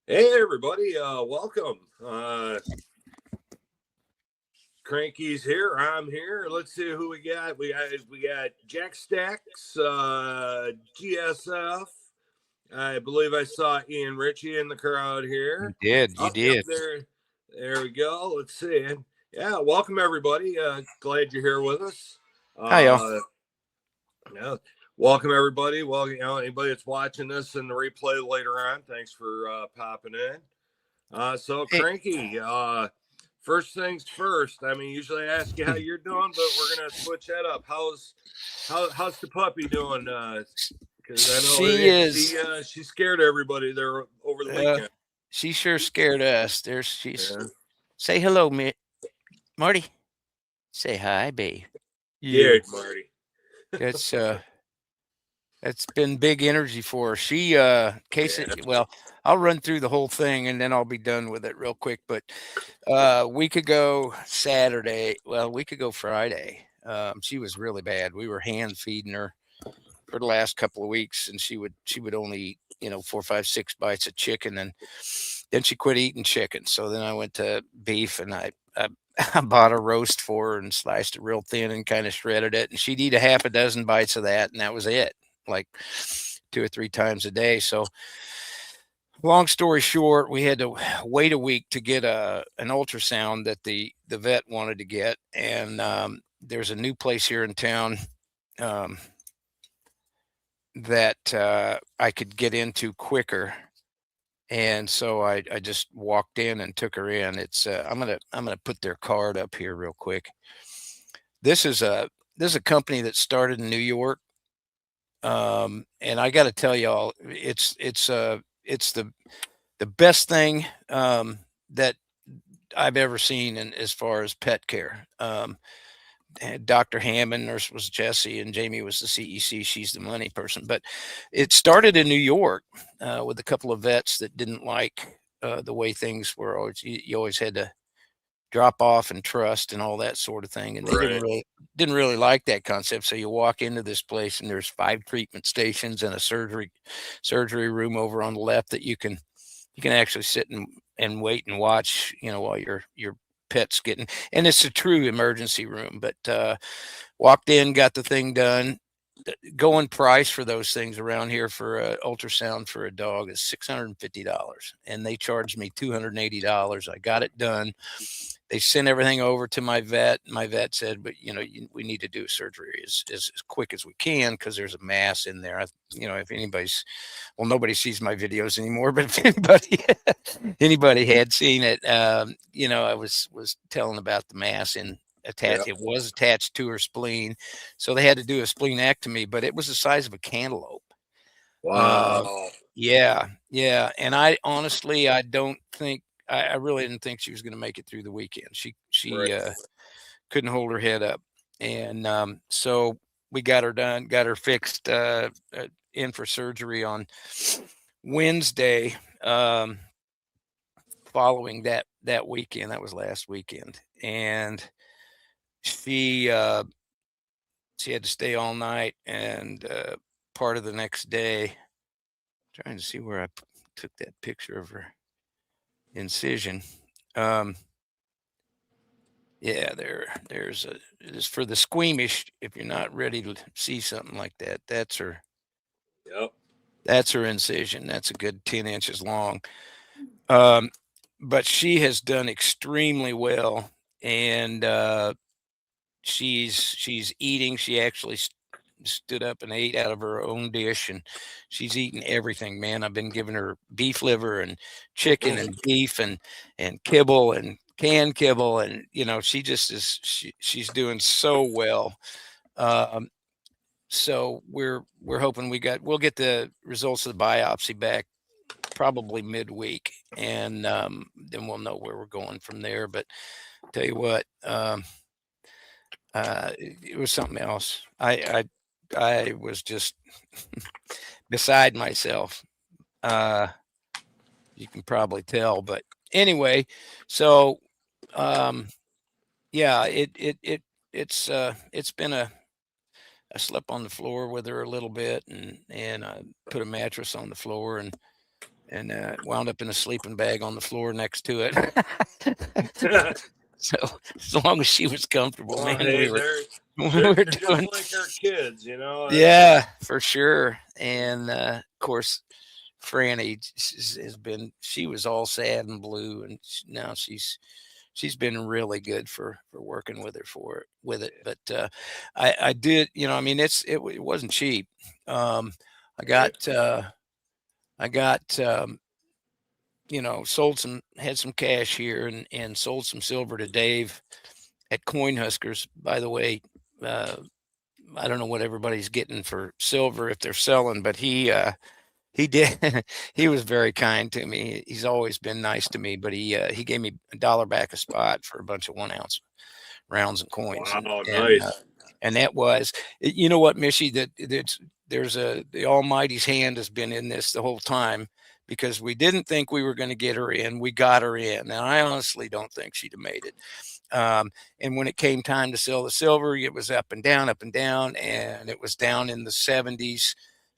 Hey everybody, welcome. Cranky's here. I'm here. Let's see who we got. We got Jack Stacks, GSF. I believe I saw Ian Ritchie in the crowd You here. did. You Oh, yep, did. there we go. Let's see. Yeah, welcome everybody. Glad you're here with us. Hi, y'all. Uh, yeah, welcome everybody. Well, anybody that's watching this in the replay later on, thanks for popping in. So Hey, Cranky, first things first. I mean, usually I ask you how you're doing, but we're gonna switch that up. How's the puppy doing? Because I know she is. she scared everybody there over the Uh, weekend. she sure scared us. She's. Yeah, Say hello, Marty. Say hi, babe. yeah, Yeah, Marty. that's that's been big energy for her. She Yeah, well, I'll run through the whole thing and then I'll be done with it real quick. But week ago Saturday, well, week ago Friday, she was really bad. We were hand feeding her for the last couple of weeks, and she would only eat 4, 5, 6 bites of chicken, and then she quit eating chicken. So then I went to beef, and I I bought a roast for her and sliced it real thin and kind of shredded it, and she'd eat a half a dozen bites of that, and that was it, like 2 or 3 times a day. So long story short, we had to wait a week to get an ultrasound that the vet wanted to get, and there's a new place here in town. Um, that I could get into quicker. And so I just walked in and took her in. It's I'm gonna put their card up here real quick. This is a this is a company that started in New York, and I got to tell y'all, it's the best thing that I've ever seen in as far as pet care. Dr. Hammond, nurse was Jesse, and Jamie was the CEC. She's the money person. But it started in New York with a couple of vets that didn't like the way things were. You always had to drop off and trust and all that sort of thing, and they didn't right. really like that concept. So you walk into this place, and there's 5 treatment stations and a surgery room over on the left that you can actually sit and wait and watch, while your pet's getting, and it's a true emergency room. But walked in, got the thing done. Going price for those things around here for an ultrasound for a dog is $650, and they charged me $280. I got it done. They sent everything over to my vet. My vet said, but we need to do surgery as quick as we can because there's a mass in there. If anybody's, well, nobody sees my videos anymore, but if anybody had seen it, I was telling about the mass in Yeah. attached. It was attached to her spleen, so they had to do a splenectomy, but it was the size of a cantaloupe. Uh, Wow. yeah, yeah, and I honestly, I don't think I really didn't think she was going to make it through the weekend. She Right. couldn't hold her head up, and so we got her done, got her fixed, in for surgery on Wednesday. Following that weekend, that was last weekend, and she she had to stay all night and part of the next day. Trying to see where I took that picture of her incision. Um, yeah, there's a it is for the squeamish. If you're not ready to see something like that, Yep. that's her incision. That's a good 10 inches long. Um, but she has done extremely well, and she's eating. She actually stood up and ate out of her own dish, and she's eating everything, man. I've been giving her beef liver and chicken and beef and kibble and canned kibble, and she just is she's doing so well. um, so we're hoping we'll get the results of the biopsy back probably midweek, and then we'll know where we're going from there. But tell you what, it was something else. I was just beside myself. Uh, you can probably tell, but anyway, so um, yeah, it's been a I slept on the floor with her a little bit, and I put a mattress on the floor, and wound up in a sleeping bag on the floor next to it. So as long as she was comfortable, Well, man, hey, we they're were just doing. like our kids, you know. Yeah, for sure. And of course, Franny she was all sad and blue, and now she's been really good for working with her with it. But I did, I mean, it wasn't cheap. I got had some cash here and sold some silver to Dave at Coin Huskers. By the way, I don't know what everybody's getting for silver if they're selling, but he did. He was very kind to me. He's always been nice to me, but he gave me $1 back a spot for a bunch of 1 ounce rounds and coins. Wow, And nice. and that was, you know what, Michi, there's the Almighty's hand has been in this the whole time, because we didn't think we were going to get her in. We got her in, and I honestly don't think she'd have made it. And when it came time to sell the silver, it was up and down, and it was down in the 70s.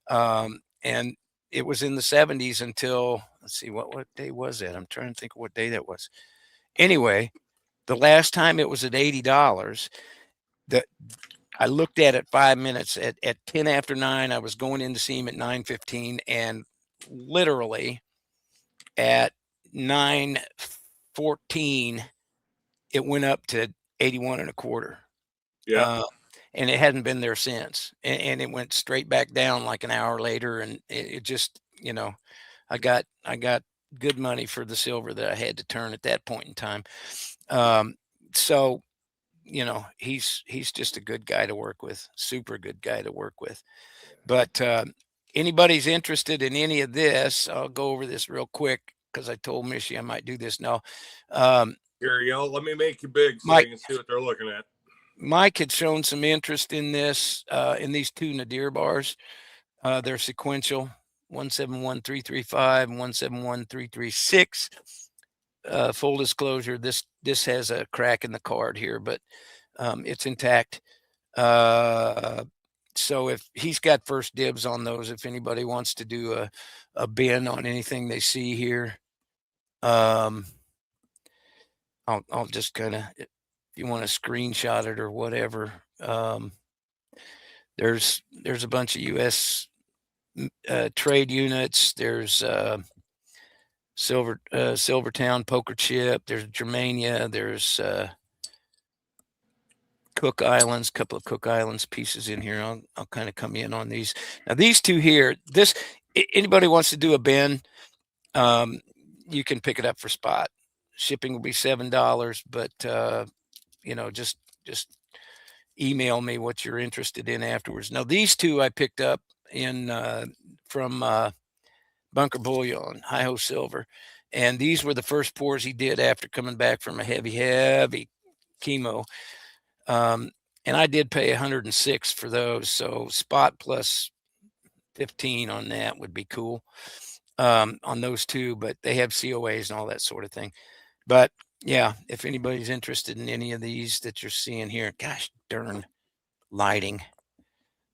And it was in the 70s until, let's see, what day was that? I'm trying to think of what day that was. Anyway, the last time it was at $80. I looked at it 5 minutes at 10 after 9. I was going in to see him at 9:15, and literally at 9:14, it went up to 81 and a quarter. Yeah. And it hadn't been there since. And it went straight back down like an hour later. And it just, I got good money for the silver that I had to turn at that point in time. So, he's just a good guy to work with, super good guy to work with. But anybody's interested in any of this, I'll go over this real quick because I told Michi I might do this now. Here, y'all, let me make you big so Mike, you can see what they're looking at. Mike had shown some interest in this, in these two Nadir bars. They're sequential, 171335 and 171336. Full disclosure, this has a crack in the card here, but it's intact. So if he's got first dibs on those, if anybody wants to do a bin on anything they see here, I'll just kind of, if you want to screenshot it or whatever. There's a bunch of U.S. Trade units. There's Silvertown poker chip. There's Germania. There's Cook Islands, couple of Cook Islands pieces in here. I'll kind of come in on these. Now these two here, anybody wants to do a bin, you can pick it up for spot. Shipping will be $7, but just email me what you're interested in afterwards. Now these two I picked up from Bunker Bullion, Hi-Ho Silver, and these were the first pours he did after coming back from a heavy chemo. And I did pay 106 for those, so spot plus 15 on that would be cool on those two, but they have COAs and all that sort of thing. But yeah, if anybody's interested in any of these that you're seeing here, gosh darn lighting,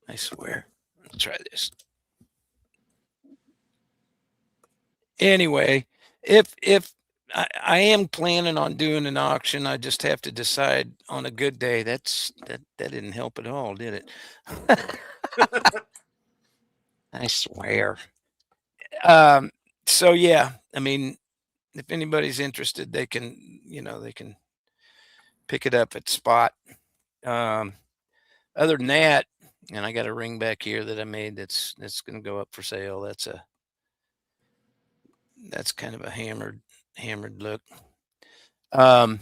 I swear. Let's try this. Anyway, if I am planning on doing an auction, I just have to decide on a good day. That didn't help at all, did it? I swear. So yeah, I mean, if anybody's interested, they can pick it up at spot. Other than that, and I got a ring back here that I made that's going to go up for sale. That's kind of a hammered look. Oh,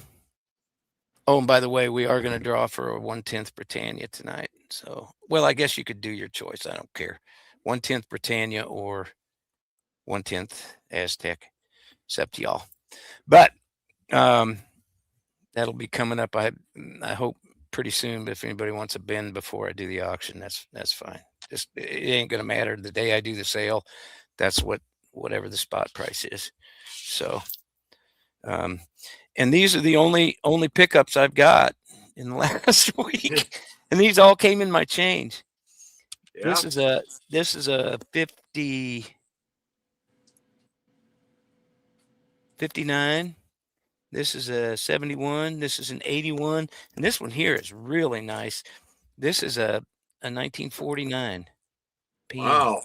and by the way, we are going to draw for a 1/10 Britannia tonight. So, well, I guess you could do your choice. I don't care. 1/10 Britannia or 1/10 Aztec. It's up to y'all. But that'll be coming up. I hope pretty soon. But if anybody wants a bin before I do the auction, that's fine. Just it ain't going to matter. The day I do the sale, that's whatever the spot price is. So, and these are the only pickups I've got in the last week, and these all came in my change. Yeah. This is a 50. 59. This is a 71. This is an 81. And this one here is really nice. This is a 1949 PM. Wow.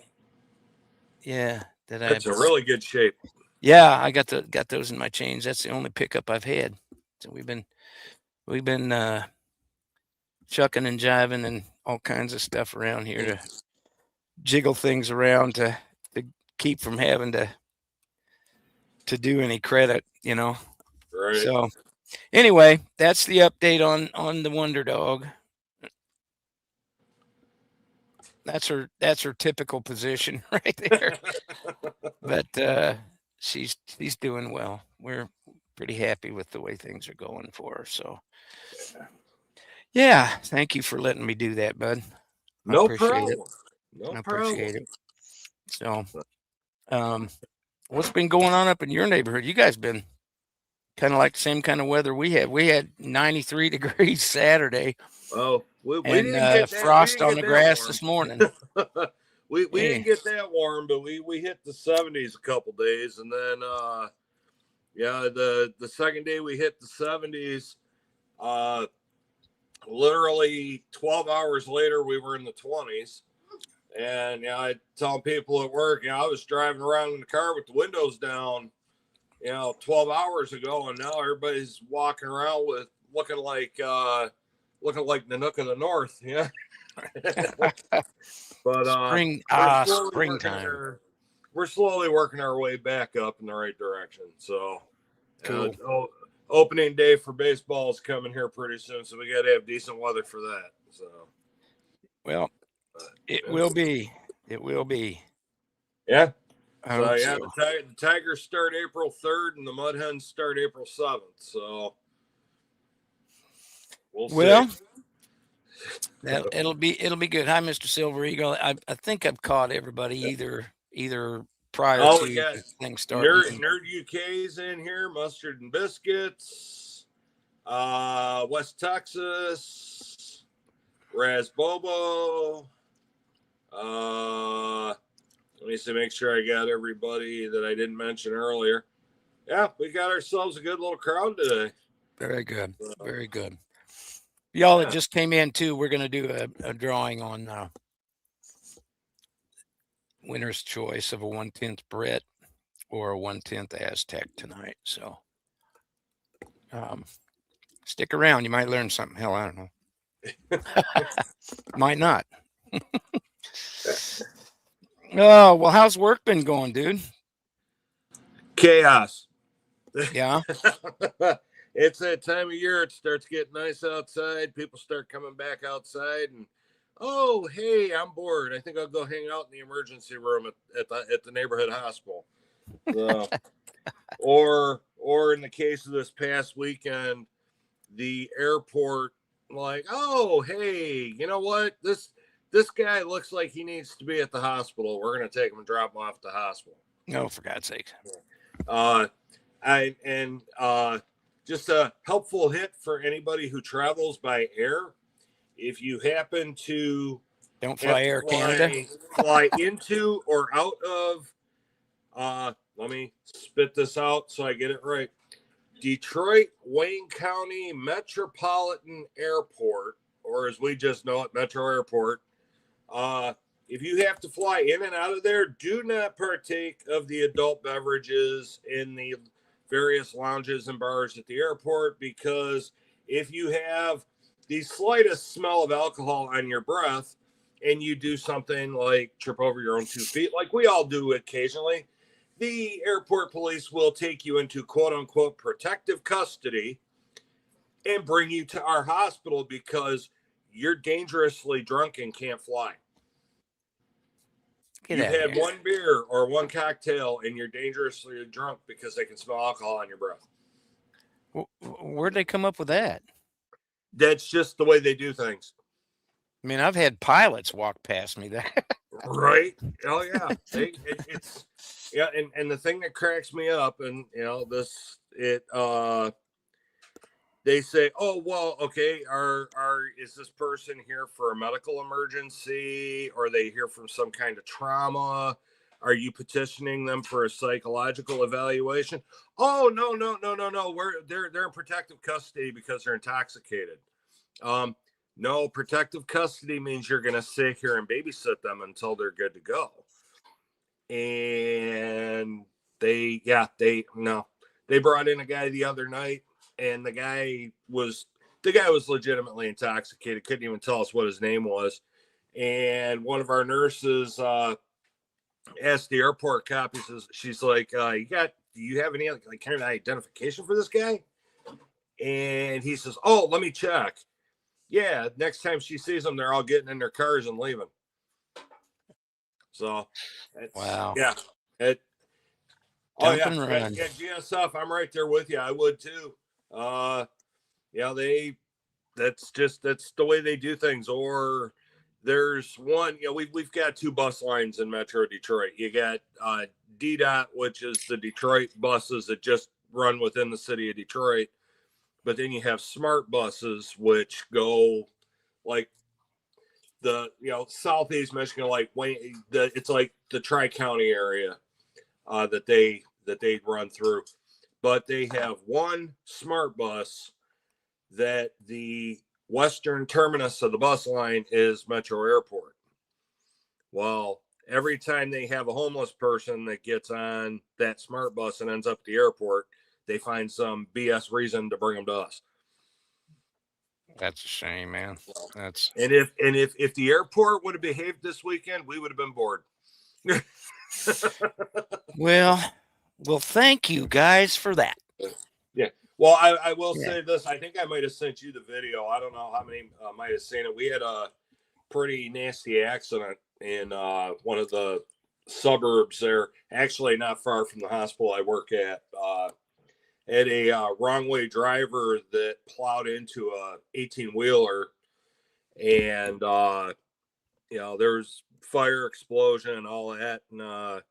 Yeah. That's a really good shape. Yeah, I got those in my change. That's the only pickup I've had. So we've been chucking and jiving and all kinds of stuff around here to jiggle things around to keep from having to do any credit, you know. Right. So anyway, that's the update on the Wonder Dog. That's her typical position right there. But she's doing well. We're pretty happy with the way things are going for her. So yeah, thank you for letting me do that, bud. No appreciate problem. it. No I problem. appreciate it. So what's been going on up in your neighborhood? You guys been kind of like the same kind of weather we had. We had 93 degrees Saturday. Oh, we and didn't get that, frost on the grass this morning. we didn't get that warm, but we hit the 70s a couple days, and then the second day we hit the 70s, literally 12 hours later we were in the 20s. And I tell people at work, I was driving around in the car with the windows down, 12 hours ago, and now everybody's walking around with looking like the Nook of the North, yeah. But springtime. We're slowly working our way back up in the right direction. So, cool. Opening day for baseball is coming here pretty soon, so we got to have decent weather for that. So, well, it will be. It will be. Yeah. So the Tigers start April 3rd and the Mud Hens start April 7th. So we'll see. It'll be good. Hi, Mr. Silver Eagle. I think I've caught everybody either prior to things starting. Nerd UK's in here, Mustard and Biscuits, West Texas, Raz Bobo. Let me see, make sure I got everybody that I didn't mention earlier. Yeah, we got ourselves a good little crowd today. Very good. Very good. Y'all that just came in too, we're going to do a drawing on winner's choice of a 1/10 Brit or a 1/10 Aztec tonight. So stick around. You might learn something. Hell, I don't know. Might not. Oh, well, how's work been going, dude? Chaos. Yeah. It's that time of year. It starts getting nice outside. People start coming back outside, and oh, hey, I'm bored. I think I'll go hang out in the emergency room at the neighborhood hospital. So, or in the case of this past weekend, the airport, like, oh, hey, you know what? This guy looks like he needs to be at the hospital. We're gonna take him and drop him off at the hospital. No, for God's sake. Just a helpful hit for anybody who travels by air. If you happen to don't fly Air Canada, fly into or out of, let me spit this out so I get it right. Detroit Wayne County Metropolitan Airport, or as we just know it, Metro Airport. If you have to fly in and out of there, do not partake of the adult beverages in the various lounges and bars at the airport, because if you have the slightest smell of alcohol on your breath and you do something like trip over your own 2 feet, like we all do occasionally, the airport police will take you into quote unquote protective custody and bring you to our hospital because you're dangerously drunk and can't fly. You've had one beer or one cocktail and you're dangerously drunk because they can smell alcohol on your breath. Where'd they come up with that? That's just the way they do things. I mean, I've had pilots walk past me there. Right? Oh, yeah. It's and the thing that cracks me up, and, they say, oh, well, okay, is this person here for a medical emergency? Or are they here from some kind of trauma? Are you petitioning them for a psychological evaluation? Oh, no. They're in protective custody because they're intoxicated. No, protective custody means you're going to sit here and babysit them until they're good to go. And they brought in a guy the other night, and the guy was legitimately intoxicated. Couldn't even tell us what his name was. And one of our nurses asked the airport cop. She's like, do you have any like kind of identification for this guy? And he says, oh, let me check. Yeah, next time she sees them, they're all getting in their cars and leaving. So, wow. Yeah. Run. Yeah, GSF, I'm right there with you. I would too. That's the way they do things. Or there's one, we've got 2 bus lines in Metro Detroit. You got DDOT, which is the Detroit buses that just run within the city of Detroit. But then you have smart buses, which go like the southeast Michigan, like it's like the Tri-County area that they run through. But they have one smart bus that the western terminus of the bus line is Metro Airport. Well, every time they have a homeless person that gets on that smart bus and ends up at the airport, they find some BS reason to bring them to us. That's a shame, man. And if the airport would have behaved this weekend, we would have been bored. Well, thank you guys for that. Yeah. Well, I will say this. I think I might have sent you the video. I don't know how many might have seen it. We had a pretty nasty accident in one of the suburbs there, actually not far from the hospital I work at. Had a wrong way driver that plowed into a 18-wheeler, and there's fire, explosion, and all that. And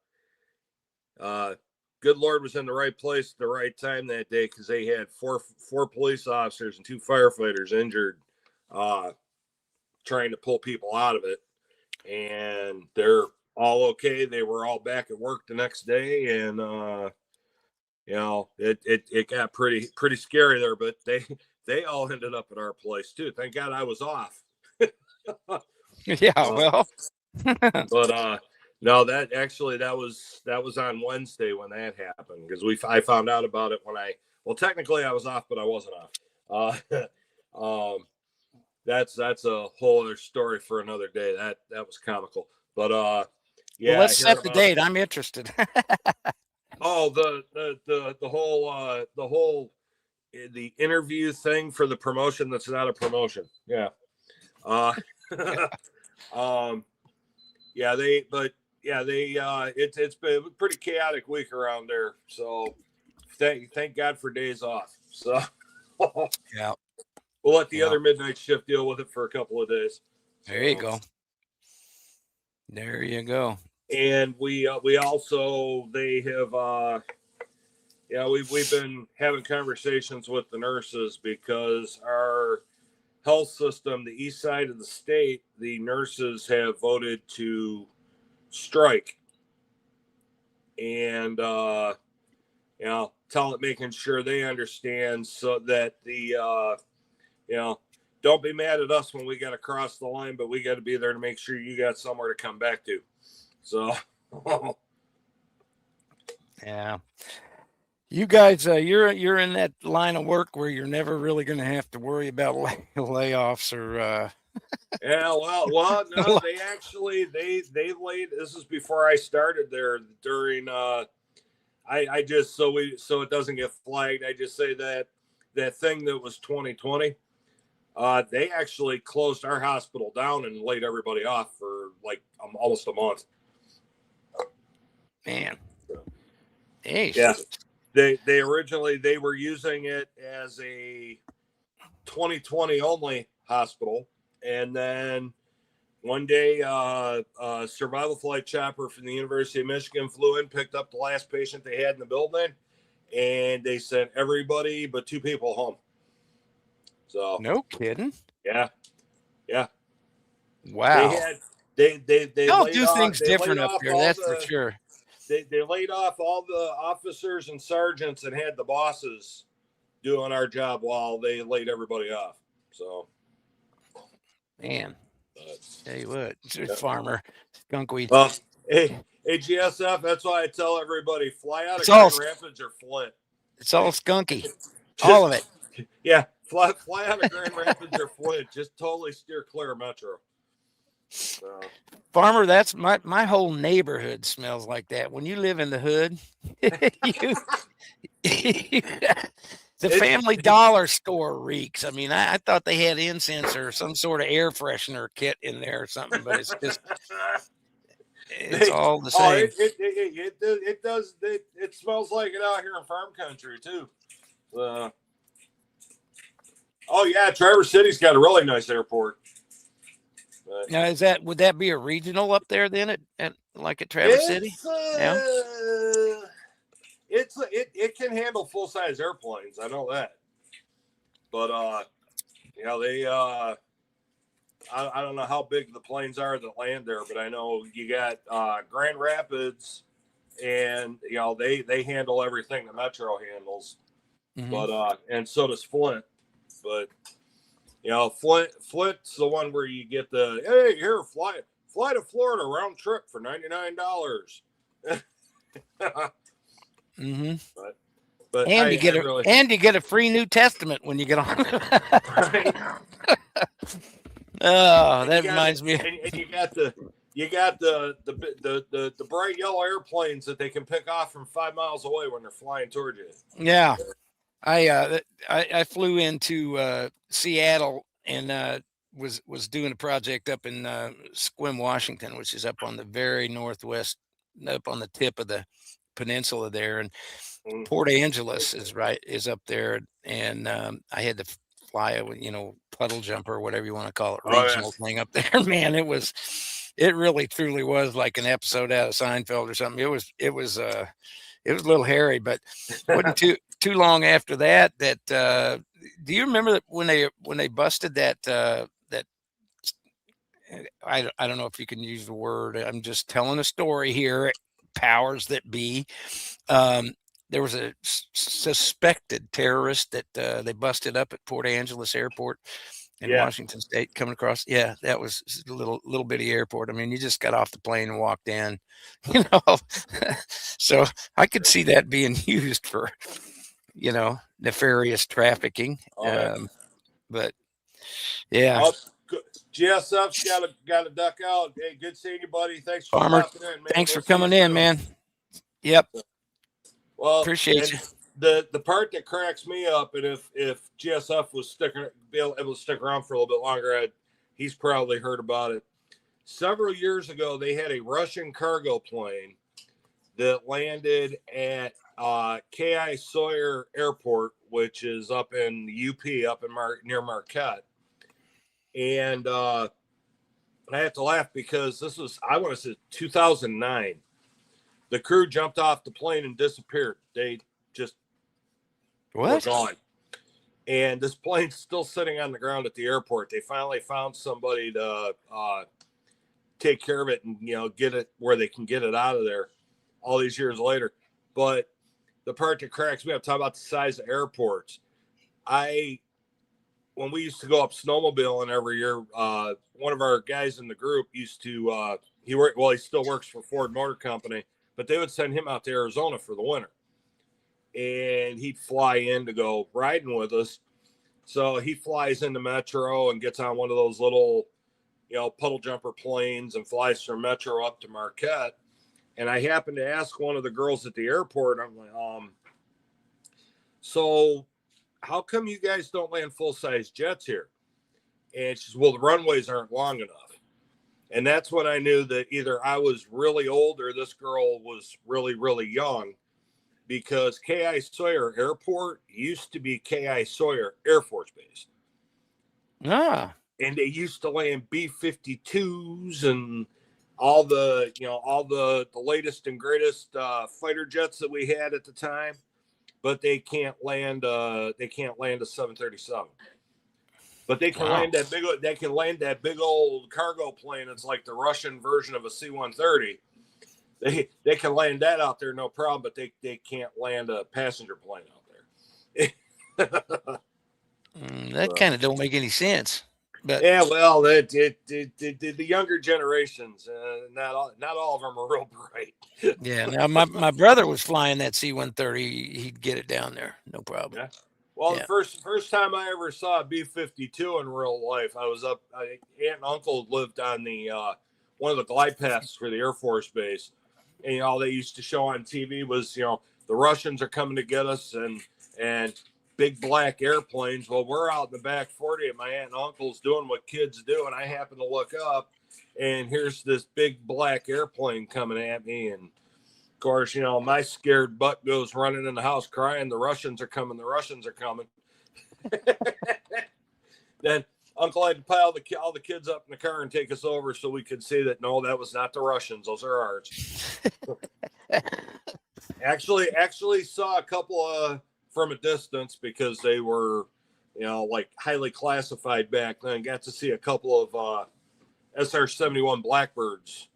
good Lord was in the right place at the right time that day, because they had four police officers and 2 firefighters injured trying to pull people out of it. And they're all okay. They were all back at work the next day, and it got pretty scary there, but they all ended up at our place too. Thank God I was off. Yeah, well. But no, that was on Wednesday when that happened, because I found out about it when technically I was off, but I wasn't off. That's a whole other story for another day. That was comical. But yeah. Well, let's set the date. I'm interested. Oh, the whole the interview thing for the promotion that's not a promotion. Yeah. It's been a pretty chaotic week around there. So thank God for days off. So yeah. We'll let the other midnight shift deal with it for a couple of days. There you go. There you go. And we also, they have we've been having conversations with the nurses, because our health system, the east side of the state, the nurses have voted to strike, and making sure they understand, so that the don't be mad at us when we got to cross the line, but we got to be there to make sure you got somewhere to come back to. So, yeah, you guys, you're in that line of work where you're never really going to have to worry about layoffs or. Yeah, well, no, they actually they laid. This is before I started there. During I just so it doesn't get flagged. I just say that thing that was 2020. They actually closed our hospital down and laid everybody off for like almost a month. Man, hey, yeah, they originally they were using it as a 2020 only hospital, and then one day a survival flight chopper from the University of Michigan flew in, picked up the last patient they had in the building, and they sent everybody but 2 people home. So no kidding. Yeah. Wow. They They'll do off, things different up off there. That's for sure. they laid off all the officers and sergeants and had the bosses doing our job while they laid everybody off. So, Man, tell you what, yeah. farmer skunkweed. Well, hey, GSF. That's why I tell everybody: fly out of It's all Grand Rapids or Flint. it's all skunky, all of it. Yeah, fly out of Grand Rapids or Flint. Just totally steer clear of Metro. So. Farmer, that's my whole neighborhood smells like that. When you live in the hood, the Family Dollar store reeks. I mean, I thought they had incense or some sort of air freshener kit in there or something, but it's just it's all the same. It does. It smells like it out here in farm country too. Oh yeah, Traverse City's got a really nice airport. Now, would that be a regional up there then at Traverse City? Yeah. It can handle full size airplanes. I know that, but they I don't know how big the planes are that land there, but I know you got Grand Rapids, and they handle everything the Metro handles, but and so does Flint, but. Flint's the one where you get the here fly to Florida round trip for $99. But and you get a free New Testament when you get on. Oh, that reminds me. And you got the bright yellow airplanes that they can pick off from 5 miles away when they're flying towards you. Yeah. I flew into Seattle and was doing a project up in Sequim, Washington, which is up on the very northwest, up on the tip of the peninsula there, and Port Angeles is up there, and I had to fly a puddle jumper or whatever you want to call it, regional thing up there. Man, it really truly was like an episode out of Seinfeld or something. It was a little hairy, but wasn't too long after that. Do you remember that when they busted that I don't know if you can use the word. I'm just telling a story here. Powers that be. There was a suspected terrorist that they busted up at Port Angeles Airport in Washington State coming across. Yeah, that was a little bitty airport. I mean, you just got off the plane and walked in, So I could see that being used for, nefarious trafficking. But yeah. GSF's got to duck out. Hey, good seeing you, buddy. Thanks for Farmer. stopping in, man. Thanks for coming in, man. Yep. Well, appreciate you. The part that cracks me up, and if GSF was able to stick around for a little bit longer, he's probably heard about it. Several years ago, they had a Russian cargo plane that landed at K.I. Sawyer Airport, which is up in the UP, up in near Marquette. And I have to laugh because this was, I want to say, 2009. The crew jumped off the plane and disappeared. They just were gone. And this plane's still sitting on the ground at the airport. They finally found somebody to take care of it and, get it where they can get it out of there all these years later. But the part that cracks me up, talking about the size of airports. When we used to go up snowmobiling every year, one of our guys in the group used to, he still works for Ford Motor Company, but they would send him out to Arizona for the winter. And he'd fly in to go riding with us. So he flies into Metro and gets on one of those little, puddle jumper planes and flies from Metro up to Marquette. And I happened to ask one of the girls at the airport, I'm like, so how come you guys don't land full-size jets here? And she says, well, the runways aren't long enough. And that's when I knew that either I was really old or this girl was really, really young, because K.I. Sawyer Airport used to be K.I. Sawyer Air Force Base. Ah. And they used to land B-52s and all the latest and greatest fighter jets that we had at the time. But they can't land a 737. But they can land that big old cargo plane. It's like the Russian version of a C-130 they can land that out there, no problem, but they can't land a passenger plane out there. That kind of don't make any sense. But yeah, well, the younger generations, not all of them are real bright. yeah, now my brother was flying that C-130. He'd get it down there, no problem. Yeah. Well, Yeah. the first time I ever saw a B-52 in real life, I was up. Aunt and uncle lived on the one of the glide paths for the Air Force Base, and all they used to show on TV was the Russians are coming to get us and big black airplanes. Well, we're out in the back 40 at my aunt and uncle's doing what kids do, and I happen to look up, and here's this big black airplane coming at me, and of course, my scared butt goes running in the house crying, the Russians are coming, the Russians are coming. Then Uncle had to pile all the kids up in the car and take us over so we could see that, no, that was not the Russians. Those are ours. Actually saw a couple from a distance because they were, like highly classified back then. Got to see a couple of SR-71 Blackbirds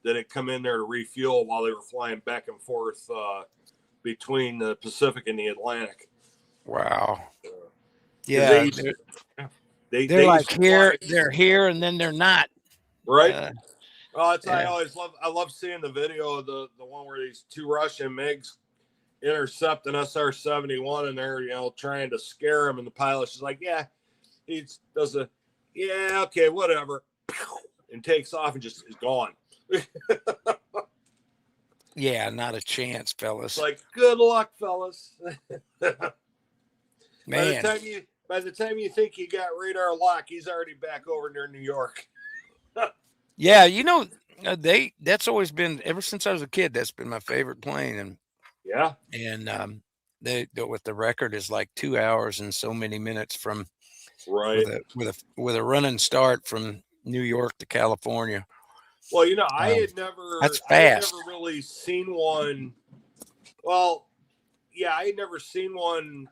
that had come in there to refuel while they were flying back and forth between the Pacific and the Atlantic. Wow. Yeah. They're like here, they're here, and then they're not. Right. I love seeing the video of the one where these two Russian MiGs intercept an SR-71 and they're trying to scare him, and the pilot's just like, yeah, he does okay, whatever, and takes off and just is gone. Yeah, not a chance, fellas. It's like, good luck, fellas. Man, by the time you think you got radar lock, he's already back over near New York. Yeah, that's always been, ever since I was a kid, that's been my favorite plane. And yeah, and they with the record is like 2 hours and so many minutes from right with a running start from New York to California. Well, I had never really seen one. Well, yeah, I had never seen one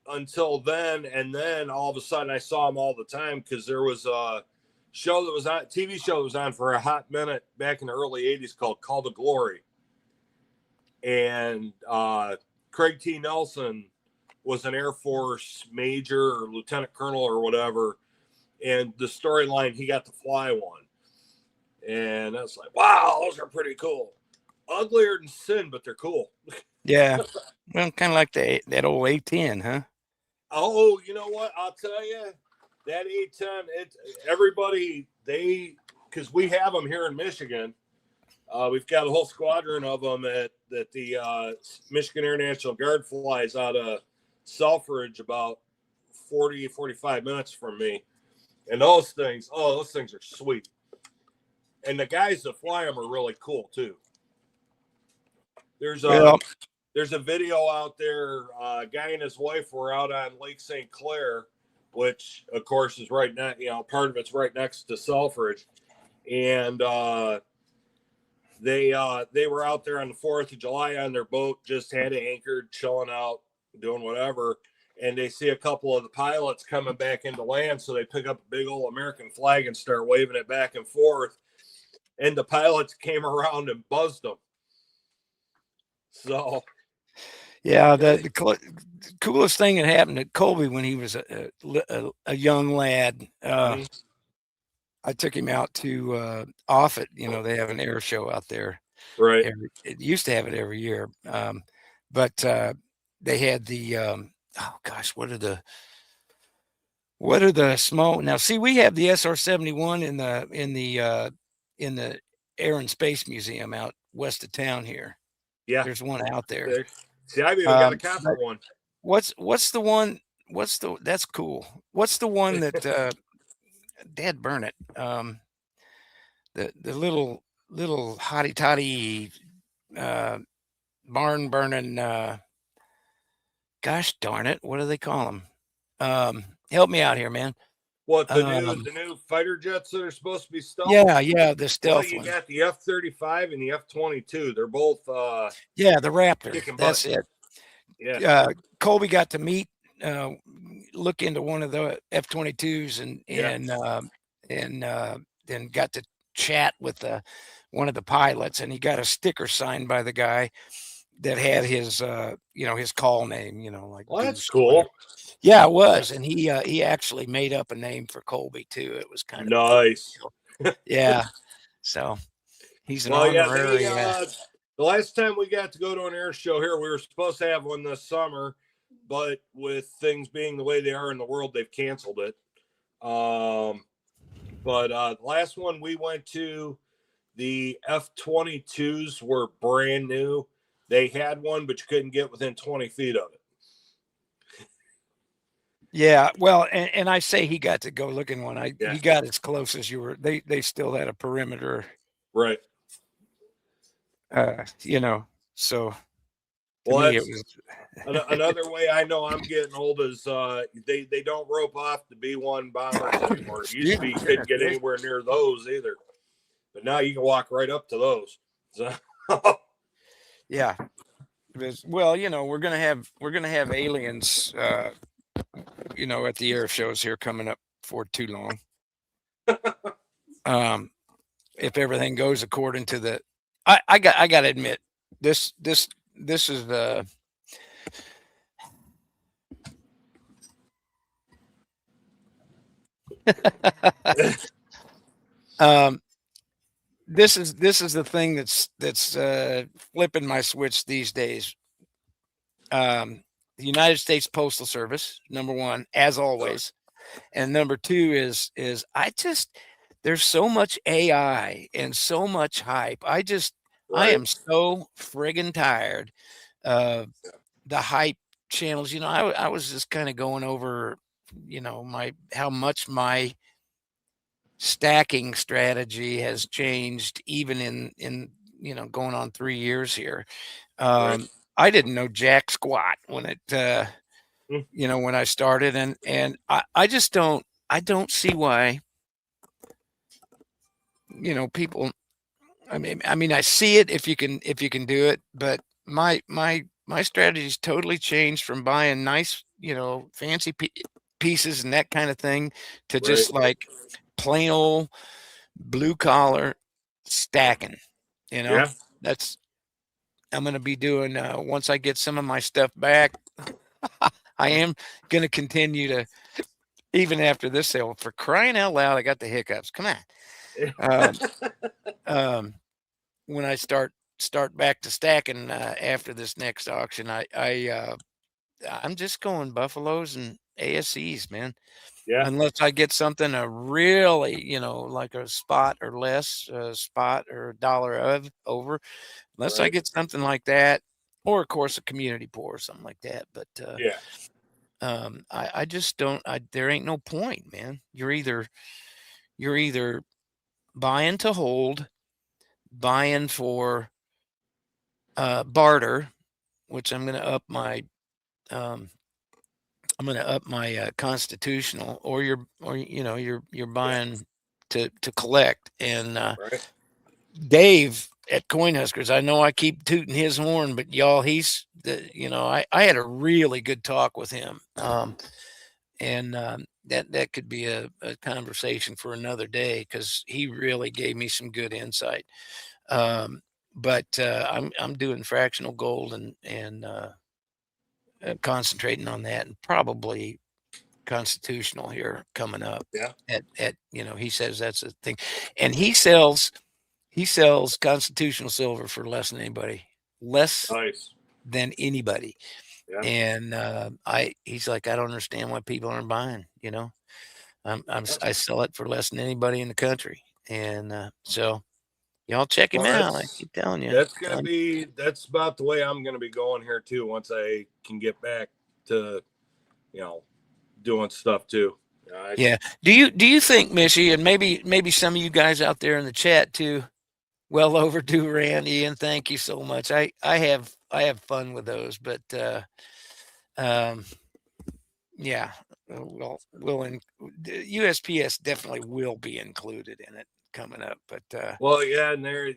until then, and then all of a sudden I saw them all the time because there was a show that was on, TV show that was on for a hot minute back in the early 80s called Call to Glory. And Craig T. Nelson was an Air Force major or lieutenant colonel or whatever. And the storyline, he got to fly one. And I was like, wow, those are pretty cool. Uglier than sin, but they're cool. Yeah. Well, kind of like that old A-10, huh? Oh, you know what? I'll tell you, that A-10, everybody, because we have them here in Michigan. We've got a whole squadron of them that the Michigan Air National Guard flies out of Selfridge about 45 minutes from me. And those things are sweet. And the guys that fly them are really cool too. There's a video out there. A guy and his wife were out on Lake St. Clair, which of course is right now, part of it's right next to Selfridge. And they were out there on the 4th of July on their boat, just had it anchored, chilling out, doing whatever. And they see a couple of the pilots coming back into land. So they pick up a big old American flag and start waving it back and forth. And the pilots came around and buzzed them. So, yeah, the coolest thing that happened to Colby when he was a young lad, I took him out to Offutt. They have an air show out there. Right. It used to have it every year, but they had the oh gosh, what are the small? Now, see, we have the SR-71 in the Air and Space Museum out west of town here. Yeah, there's one out there. See, I've even got a copy of one. What's the one? That's cool. What's the one that Dad burn it? The little hotty toddy barn burning. Gosh darn it! What do they call them? Help me out here, man. What, the new fighter jets that are supposed to be stealth? Yeah, the stealth. Well, you got the F-35 and the F-22. They're both the Raptor. That's it. Yeah. Colby got to meet, look into one of the F-22s and then got to chat with one of the pilots, and he got a sticker signed by the guy that had his his call name, like Well, that's Goose. cool. Yeah, it was, and he actually made up a name for Colby too. It was kind of nice. Yeah, so he's an Well, yeah, honorary. the last time we got to go to an air show here, we were supposed to have one this summer, but with things being the way they are in the world, they've canceled it. But the last one we went to, the F-22s were brand new. They had one, but you couldn't get within 20 feet of it. Yeah, well, and I say he got to go look in one. Yeah. He got as close as you were. They still had a perimeter, right? So to Well, me it was another way I know I'm getting old is they don't rope off the B-1 bombers anymore. It used to be you couldn't get anywhere near those either, but now you can walk right up to those. So. Yeah. Well, we're gonna have aliens, at the air shows here coming up for too long. If everything goes according to the, I got to admit, this is the. This is the thing that's flipping my switch these days. The United States Postal Service, number one, as always, and number two is there's so much AI and so much hype. I am so friggin' tired of the hype channels. I was just kind of going over, how much my stacking strategy has changed even in going on 3 years here. I didn't know jack squat when when I started, and I just don't see why people. I mean I see it if you can do it, but my strategy's totally changed from buying nice fancy pieces and that kind of thing to just like plain old blue collar stacking. Yeah. That's I'm going to be doing once I get some of my stuff back. I am going to continue to, even after this sale, for crying out loud, I got the hiccups. Come on. When I start back to stacking after this next auction, I'm just going Buffaloes and ASEs, man. Yeah. Unless I get something really, like a spot or less, spot or a dollar over. Unless I get something like that, or of course a community pour or something like that. But I just don't. There ain't no point, man. You're either buying to hold, buying for barter, which I'm going to up my constitutional, or you're buying to collect. And Dave at Coin Huskers, I know I keep tooting his horn, but y'all, I had a really good talk with him. And that could be a conversation for another day, because he really gave me some good insight. But I'm doing fractional gold and concentrating on that, and probably constitutional here coming up. Yeah. He says that's a thing, and he sells constitutional silver for less than anybody. Than anybody. Yeah. And he's like, I don't understand why people aren't buying. I sell it for less than anybody in the country. And so y'all check him out. I keep telling you. That's about the way I'm gonna be going here too, once I can get back to doing stuff too. Yeah. Do you think, Michi, and maybe some of you guys out there in the chat too, well overdue, Randy, and thank you so much. I have fun with those, but yeah, USPS definitely will be included in it coming up. But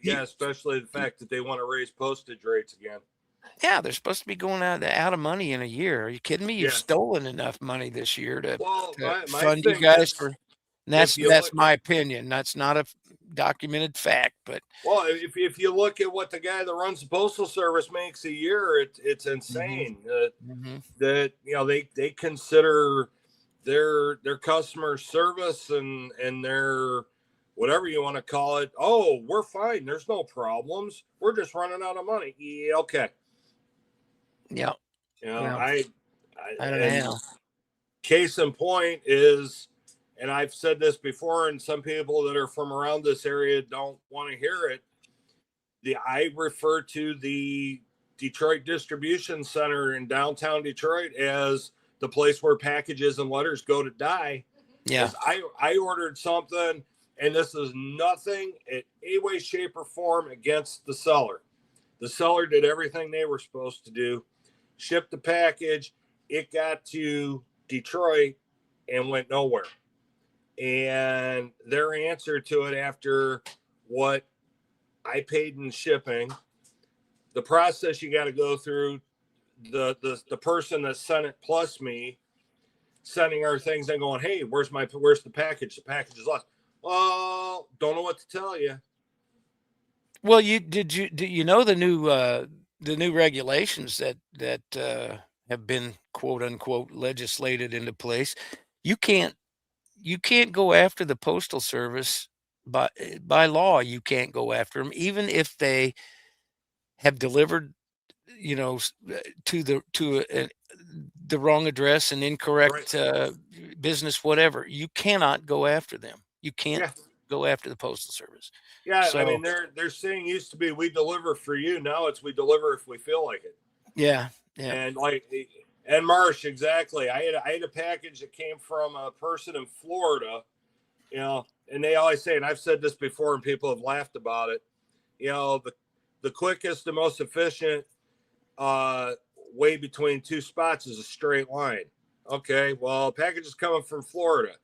especially the fact that they want to raise postage rates again. Yeah, they're supposed to be going out of money in a year. Are you kidding me? You've stolen enough money this year to fund you guys for. That's my opinion. That's not documented fact. But well, if you look at what the guy that runs the Postal Service makes a year, it's insane. That they consider their customer service and their whatever you want to call it. Oh, we're fine. There's no problems. We're just running out of money. Yeah, okay. Yeah. I don't know. Case in point is, and I've said this before, and some people that are from around this area don't want to hear it. I refer to the Detroit Distribution Center in downtown Detroit as the place where packages and letters go to die. Yeah. I ordered something, and this is nothing in any way, shape, or form against the seller. The seller did everything they were supposed to do, shipped the package. It got to Detroit and went nowhere. And their answer to it, after what I paid in shipping, the process you got to go through, the person that sent it plus me sending our things and going, hey, where's the package? The package is lost. Well, don't know what to tell you. Well, do you know the new regulations that have been quote unquote legislated into place? You can't go after the Postal Service by law. You can't go after them, even if they have delivered, to the wrong address and incorrect business, whatever. You cannot go after them. You can't go after the Postal Service. Yeah, so, I mean, they're saying used to be we deliver for you. Now it's we deliver if we feel like it. Yeah. And Marsh, exactly. I had a package that came from a person in Florida, and they always say, and I've said this before, and people have laughed about it. The quickest and most efficient way between two spots is a straight line. Okay, well, package is coming from Florida.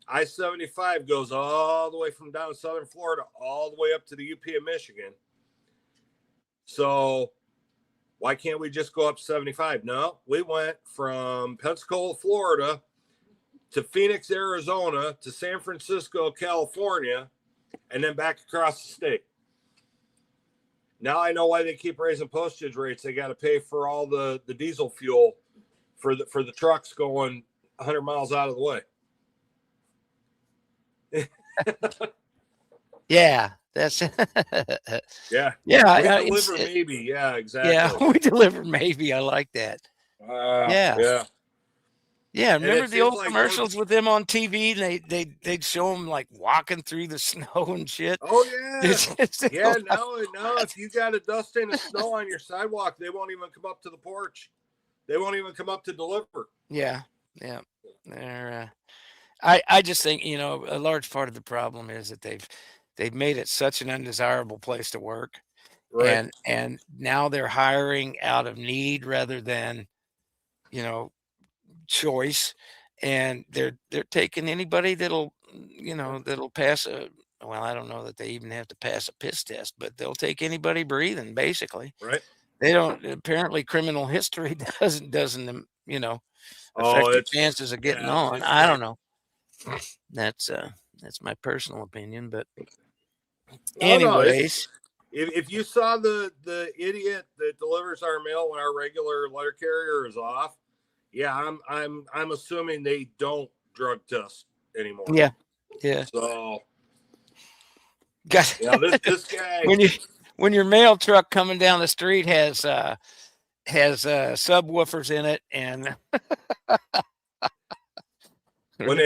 I-75 goes all the way from down southern Florida all the way up to the UP of Michigan. So why can't we just go up 75? No, we went from Pensacola, Florida to Phoenix, Arizona to San Francisco, California, and then back across the state. Now I know why they keep raising postage rates. They got to pay for all the diesel fuel for the trucks going 100 miles out of the way. Yeah, that's yeah. We deliver maybe. Yeah, exactly. Yeah, we deliver maybe. I like that. Yeah. Remember the old commercials with them on TV? They'd show them like walking through the snow and shit. Oh yeah. Now if you got a dust stain of snow on your sidewalk, they won't even come up to the porch. They won't even come up to deliver. Yeah. They're I just think, a large part of the problem is that they've made it such an undesirable place to work. Right. And now they're hiring out of need rather than, choice. And they're taking anybody that'll pass I don't know that they even have to pass a piss test, but they'll take anybody breathing, basically. Right. They don't, apparently criminal history doesn't affect your chances of getting on. I don't know. That's my personal opinion, but anyways, if you saw the idiot that delivers our mail when our regular letter carrier is off, I'm assuming they don't drug test anymore. Yeah. So, this guy, when your mail truck coming down the street has subwoofers in it, and when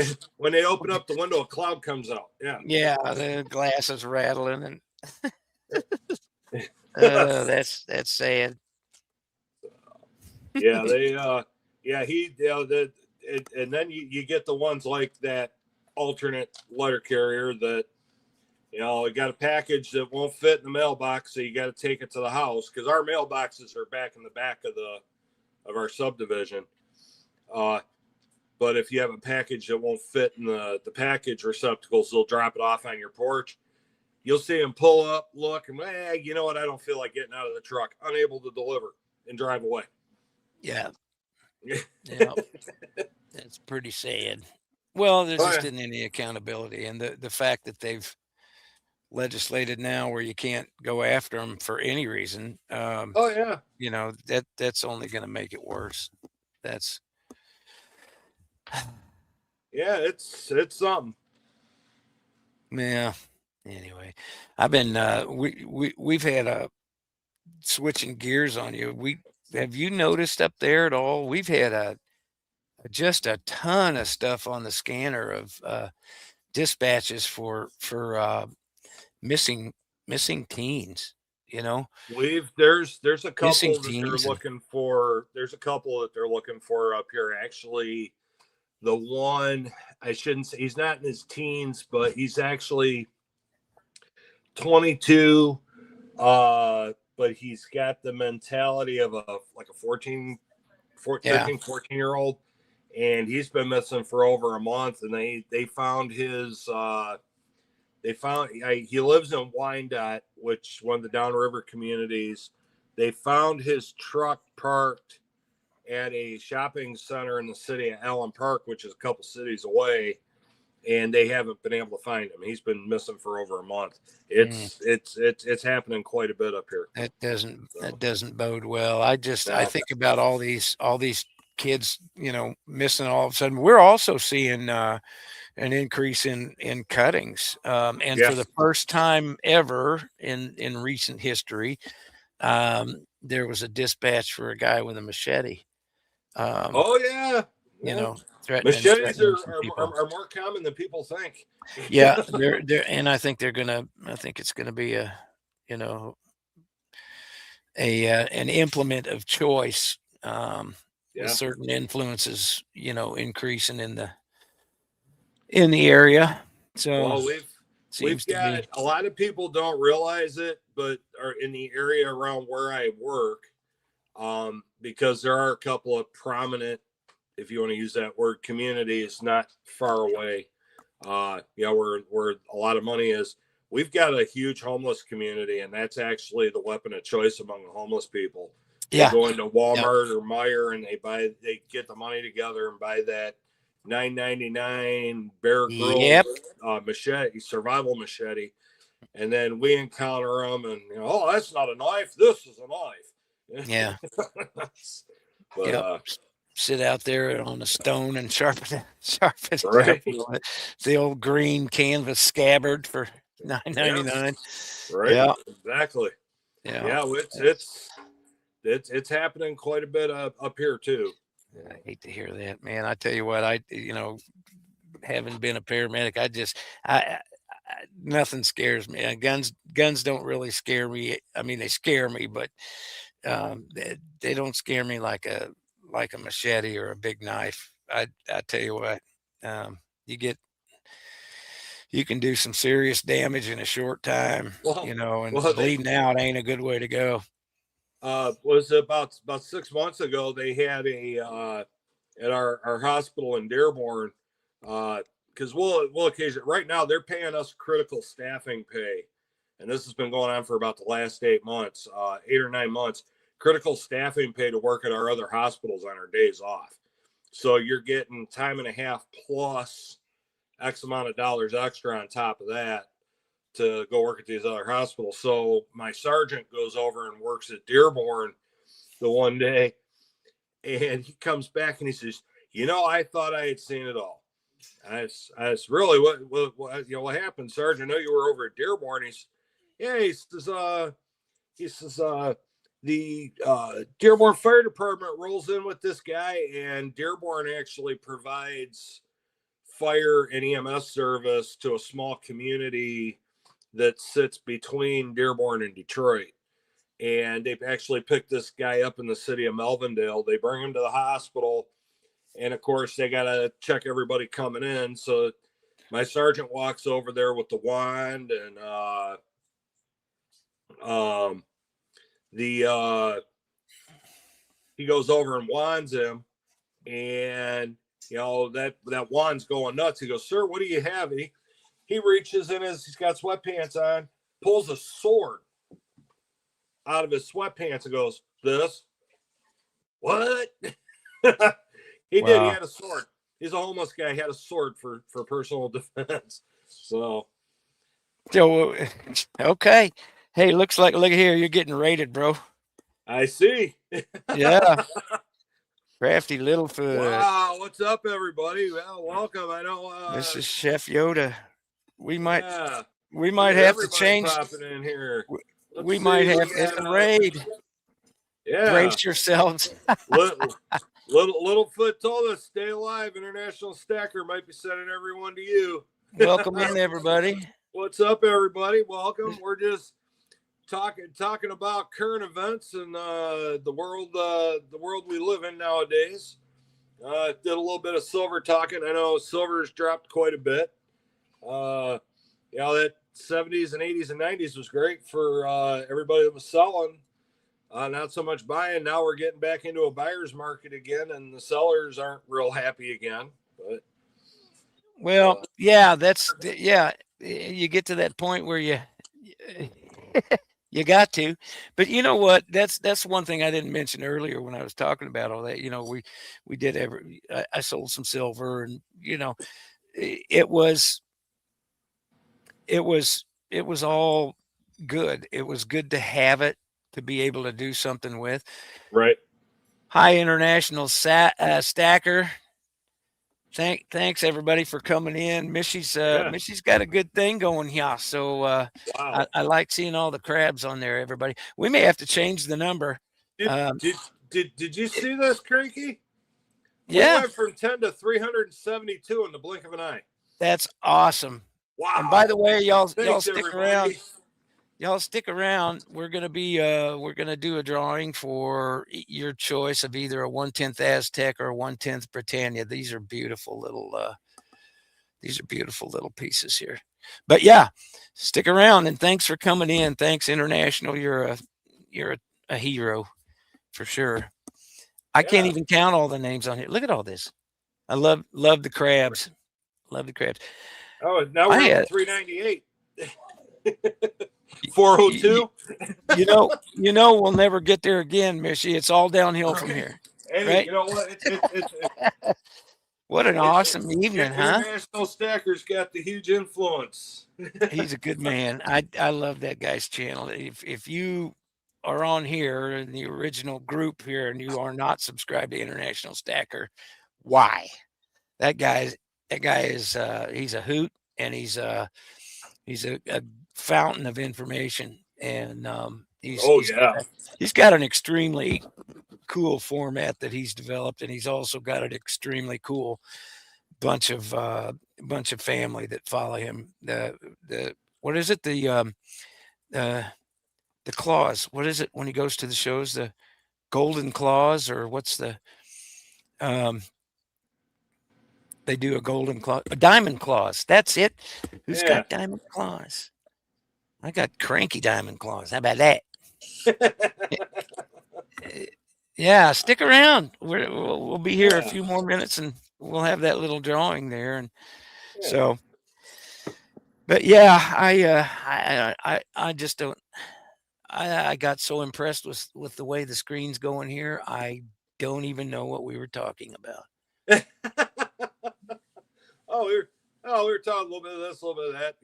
they open up the window, a cloud comes out. Yeah, the glass is rattling, and that's sad. And then you get the ones like that alternate letter carrier that you got a package that won't fit in the mailbox, so you got to take it to the house, because our mailboxes are back in the back of our subdivision. But if you have a package that won't fit in the package receptacles, they'll drop it off on your porch. You'll see them pull up, look, and you know what? I don't feel like getting out of the truck. Unable to deliver, and drive away. Yeah. That's pretty sad. Well, there just isn't any accountability, and the fact that they've legislated now where you can't go after them for any reason. Oh yeah, You know, that's only going to make it worse. That's yeah. It's something. yeah. Anyway, I've been we've had a switching gears on you. We have you noticed up there at all? We've had just a ton of stuff on the scanner of dispatches for missing missing teens. You know, There's a missing couple that they're teens and looking for. There's a couple that they're looking for up here. Actually, the one I shouldn't say he's not in his teens, but he's actually 22. But he's got the mentality of a like a 13, 14-year old, and he's been missing for over a month. And they found his he lives in Wyandotte, which one of the downriver communities. They found his truck parked at a shopping center in the city of Allen Park, which is a couple cities away, and they haven't been able to find him. He's been missing for over a month. It's happening quite a bit up here. that doesn't bode well. I think about all these kids, you know, missing all of a sudden. We're also seeing an increase in cuttings, and for the first time ever in recent history, there was a dispatch for a guy with a machete. Oh yeah, You know, machetes threatening some people. are more common than people think. Yeah, they're and I think it's gonna be a, you know, an implement of choice, with certain influences, you know, increasing in the area. So Well, we've got a lot of people don't realize it, but are in the area around where I work, because there are a couple of prominent, if you want to use that word, communities not far away. Where a lot of money is. We've got a huge homeless community, and that's actually the weapon of choice among the homeless people. They go into Walmart or Meijer and they get the money together and buy that $9.99 Bear Grylls machete, survival machete, and then we encounter them, and oh, that's not a knife. This is a knife. Yeah. But sit out there on a stone and sharpen it right. up. The old green canvas scabbard for $9.99. Right. Yeah. Exactly. Yeah. It's happening quite a bit up here too. I hate to hear that, man. I tell you what, having been a paramedic, I nothing scares me. Guns don't really scare me. I mean, they scare me, but they don't scare me like a machete or a big knife. I tell you what, you can do some serious damage in a short time, and bleeding out ain't a good way to go. Was about 6 months ago, they had at our hospital in Dearborn, because we'll occasionally, right now they're paying us critical staffing pay, and this has been going on for about the last 8 months, 8 or 9 months, critical staffing pay to work at our other hospitals on our days off. So you're getting time and a half plus X amount of dollars extra on top of that to go work at these other hospitals. So my sergeant goes over and works at Dearborn the one day, and he comes back and he says, I thought I had seen it all. I was really, what happened, Sergeant? I know you were over at Dearborn. He says, the Dearborn Fire Department rolls in with this guy, and Dearborn actually provides fire and EMS service to a small community that sits between Dearborn and Detroit. And they've actually picked this guy up in the city of Melvindale. They bring him to the hospital, and of course they got to check everybody coming in. So my sergeant walks over there with the wand, and he goes over and wands him, and that wand's going nuts. He goes, "Sir, what do you have?" He reaches in he's got sweatpants on, pulls a sword out of his sweatpants and goes, "This?" What? He did. He had a sword. He's a homeless guy. He had a sword for personal defense. So So, okay. Hey, look here, you're getting rated, bro. I see. Yeah, crafty Littlefoot. Wow, what's up, everybody? Well, welcome. I know. This is Chef Yoda. We might Yeah, we look might at have to everybody change. popping in here. Let's We might see. We have it's got a raid. yeah. Brace yourselves. Littlefoot told us, "Stay alive." International Stacker might be sending everyone to you. Welcome in, everybody. What's up, everybody? Welcome. We're just talking about current events and the world we live in nowadays. Did a little bit of silver talking. I know silver's dropped quite a bit. That 70s and 80s and 90s was great for everybody that was selling. Not so much buying. Now we're getting back into a buyer's market again, and the sellers aren't real happy again. But Well, yeah, you get to that point where you got to. But you know what? That's one thing I didn't mention earlier when I was talking about all that. We did I sold some silver, and it was it was it was all good. It was good to have it, to be able to do something with. right. Hi, International Stacker. Thanks everybody for coming in. Michi's got a good thing going here. So Wow. I like seeing all the crabs on there, everybody. We may have to change the number. Did you see this, Cranky? Yeah. We went from 10 to 372 in the blink of an eye. That's awesome. Wow. And by the way, y'all stick everybody. around. Y'all stick around. We're gonna do a drawing for your choice of either a 1/10 Aztec or a 1/10 Britannia. These are beautiful little pieces here. But yeah, stick around, and thanks for coming in. Thanks, International. You're a hero for sure. I can't even count all the names on here. Look at all this. I love the crabs. Love the crabs. Oh, now we're at 398. 402. We'll never get there again, Michi. It's all downhill from here. Hey, right? You know what? What an awesome evening, huh? International Stacker's got the huge influence. He's a good man. I love that guy's channel. If you are on here in the original group here and you are not subscribed to International Stacker, why? That guy is he's a hoot, and he's a fountain of information, and he's got an extremely cool format that he's developed, and he's also got an extremely cool bunch of family that follow him. The what is it? The claws. What is it when he goes to the shows? The golden claws, or what's the they do a golden claw, a diamond claws. That's it. Who's got diamond claws? I got cranky diamond claws. How about that? Yeah, stick around. We'll be here a few more minutes, and we'll have that little drawing there. And so, but yeah, I just don't. I got so impressed with the way the screen's going here. I don't even know what we were talking about. We were talking a little bit of this, a little bit of that.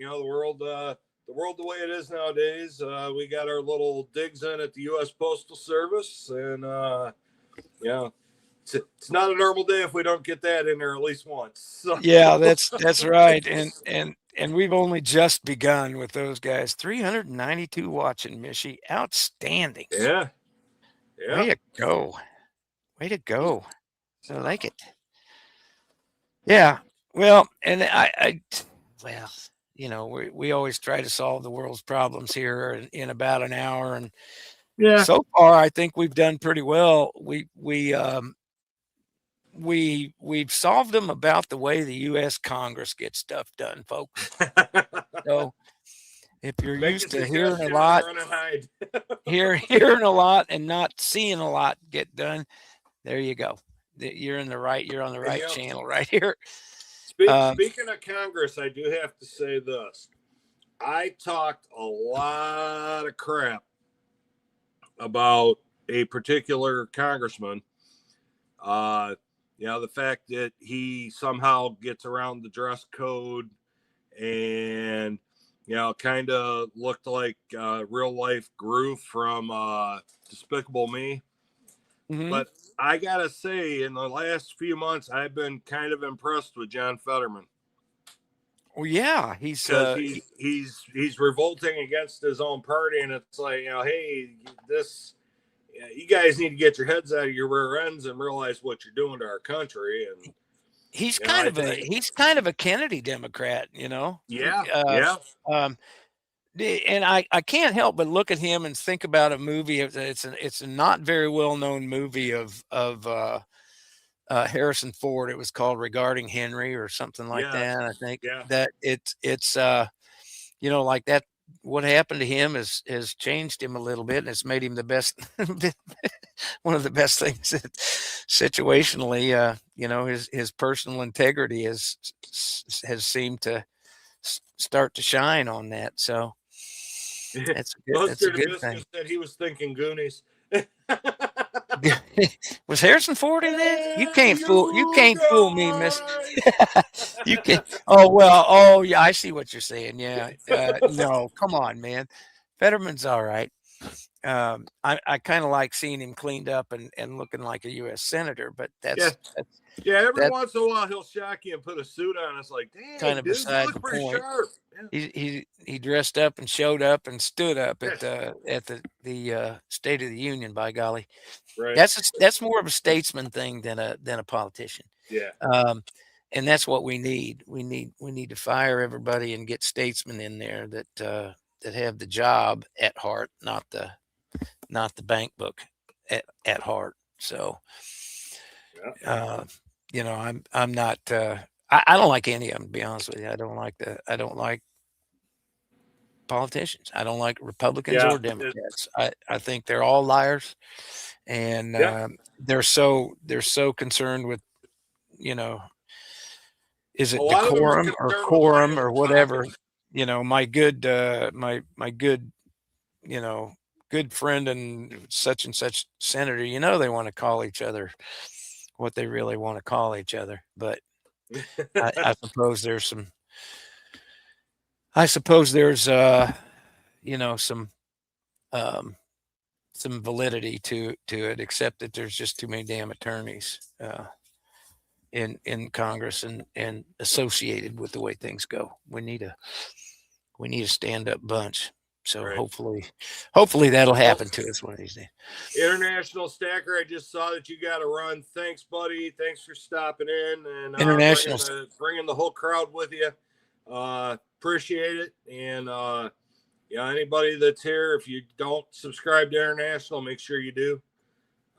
The world the way it is nowadays. We got our little digs in at the U.S. Postal Service, and it's not a normal day if we don't get that in there at least once. So. Yeah, that's right, and we've only just begun with those guys. 392 watching, Michi. Outstanding. Yeah. Way to go. Way to go. I like it. Yeah. Well, and we always try to solve the world's problems here in about an hour, and so far I think we've done pretty well. We've solved them about the way the U.S. Congress gets stuff done, folks. So if you're used to hearing a lot, hearing a lot and not seeing a lot get done, there you go. You're on the right channel right here. Speaking of Congress, I do have to say this. I talked a lot of crap about a particular congressman. The fact that he somehow gets around the dress code, and kind of looked like real life Gru from Despicable Me. Mm-hmm. But I gotta say, in the last few months, I've been kind of impressed with John Fetterman. Well, yeah, Because he's revolting against his own party, and it's like, hey, you guys need to get your heads out of your rear ends and realize what you're doing to our country. And he's kind of a Kennedy Democrat, Yeah. And I can't help but look at him and think about a movie. It's a not very well known movie of Harrison Ford. It was called Regarding Henry or something like that. I think that it's like that. What happened to him has changed him a little bit, and it's made him the best, one of the best things that situationally, his personal integrity has seemed to start to shine on that. So that's a good thing. Said he was thinking Goonies. Was Harrison Ford in that? You can't fool me, miss. You can't. Oh yeah, I see what you're saying. Yeah. No, come on, man. Fetterman's all right. I kind of like seeing him cleaned up and looking like a U.S. senator, but that's every once in a while he'll shock you and put a suit on. It's like, damn, kind of dude, beside the point. Sharp. Yeah. He dressed up and showed up and stood up at the State of the Union. By golly, right. That's more of a statesman thing than a politician. Yeah. And that's what we need. We need to fire everybody and get statesmen in there that have the job at heart, not the bank book at heart. So, I'm not. I don't like any of them, to be honest with you. I don't like politicians. I don't like Republicans or Democrats. I think they're all liars, and they're so concerned with, is it decorum or quorum or whatever? My good good friend and such senator, they want to call each other what they really want to call each other. But I suppose there's some validity to it, except that there's just too many damn attorneys in Congress and associated with the way things go. We need a stand-up bunch. So right. hopefully that'll happen to us one of these days. International Stacker, I just saw that you got to run. Thanks, buddy. Thanks for stopping in and bringing the whole crowd with you. Appreciate it. And anybody that's here, if you don't subscribe to International, make sure you do.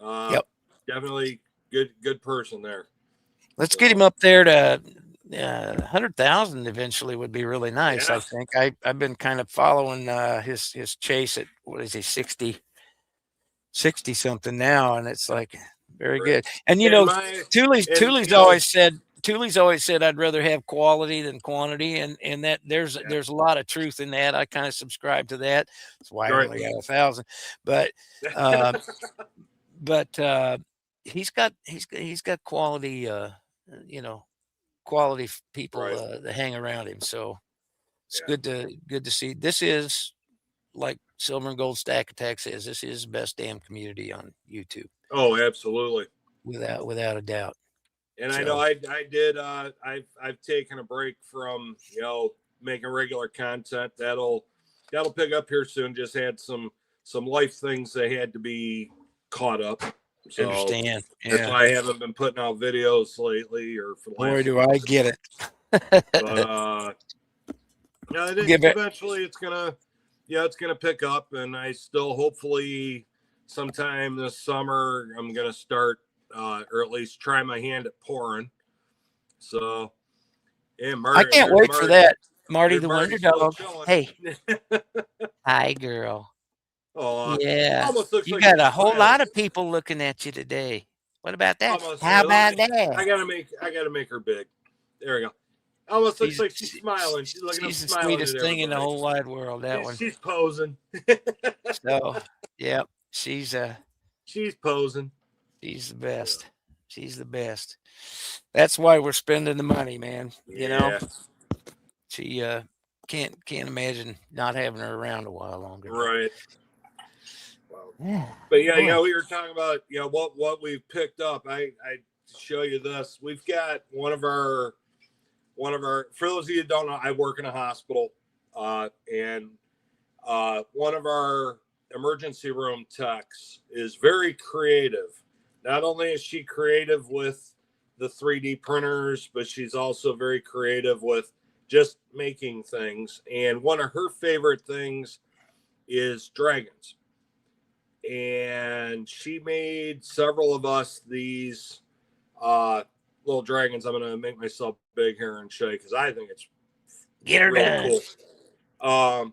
Yep. Definitely good person there. Let's get him up there to 100,000 eventually would be really nice. Yeah. I think I've been kind of following his chase at, what is he, 60 something now, and it's like very good. And Thule's always said I'd rather have quality than quantity, and that there's a lot of truth in that. I kind of subscribe to that. That's why I only got 1,000, but he's got quality quality people that hang around him. So it's good to see. This is, like Silver and Gold Stack Attack says, this is the best damn community on YouTube. Oh, absolutely. Without a doubt. And so, I know I did. I've taken a break from making regular content. That'll pick up here soon. Just had some life things that had to be caught up. So understand. That's why I haven't been putting out videos lately, or for the last. Boy, do I get it. But I think eventually it's gonna pick up, and I still hopefully sometime this summer I'm gonna start, or at least try my hand at pouring. So, Marty, I can't wait for that, Marty the Wonder Dog. Hey, hi, girl. Oh, yeah, you got a whole lot of people looking at you today. What about that? How about that? I gotta make her big. There we go. Almost looks like she's smiling. She's the sweetest thing in the whole wide world. She's posing. So, yeah, she's posing. She's the best. She's the best. That's why we're spending the money, man. She can't imagine not having her around a while longer. Right. Yeah. But yeah, we were talking about, what we've picked up. I show you this. We've got one of our, for those of you who don't know, I work in a hospital, and one of our emergency room techs is very creative. Not only is she creative with the 3D printers, but she's also very creative with just making things. And one of her favorite things is dragons. And she made several of us these little dragons. I'm going to make myself big here and show you because I think it's Get her really done. cool.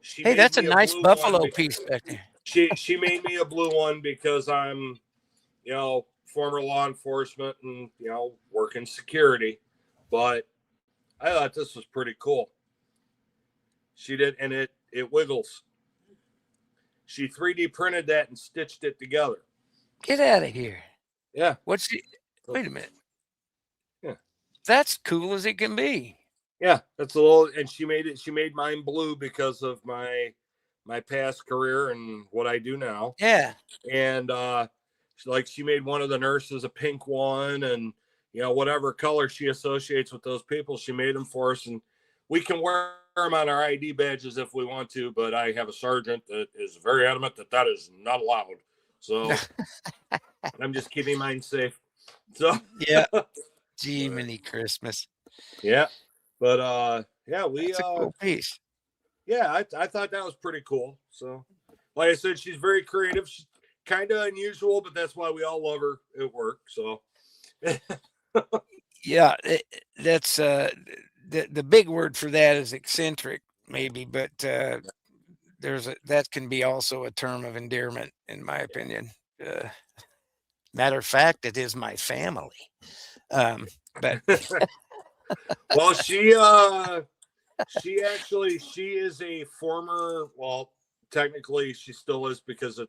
Hey, that's a nice buffalo piece back there. She made me a blue one because I'm, former law enforcement and, working security. But I thought this was pretty cool. She did, and it wiggles. She 3D printed that and stitched it together. Get out of here. Yeah. Wait a minute. Yeah. That's cool as it can be. Yeah, that's a little, and she made mine blue because of my past career and what I do now. Yeah. And she made one of the nurses a pink one, and whatever color she associates with those people, she made them for us, and we can wear them on our ID badges if we want to, but I have a sergeant that is very adamant that is not allowed. So I'm just keeping mine safe. So yeah. Gee, mini Christmas. Yeah. But that's a cool piece. Yeah, I thought that was pretty cool. So like I said, she's very creative. She's kind of unusual, but that's why we all love her at work. So yeah, that's the big word for that is eccentric, maybe, but that can be also a term of endearment, in my opinion. Matter of fact, it is my family. But well, she is a former, well, technically she still is because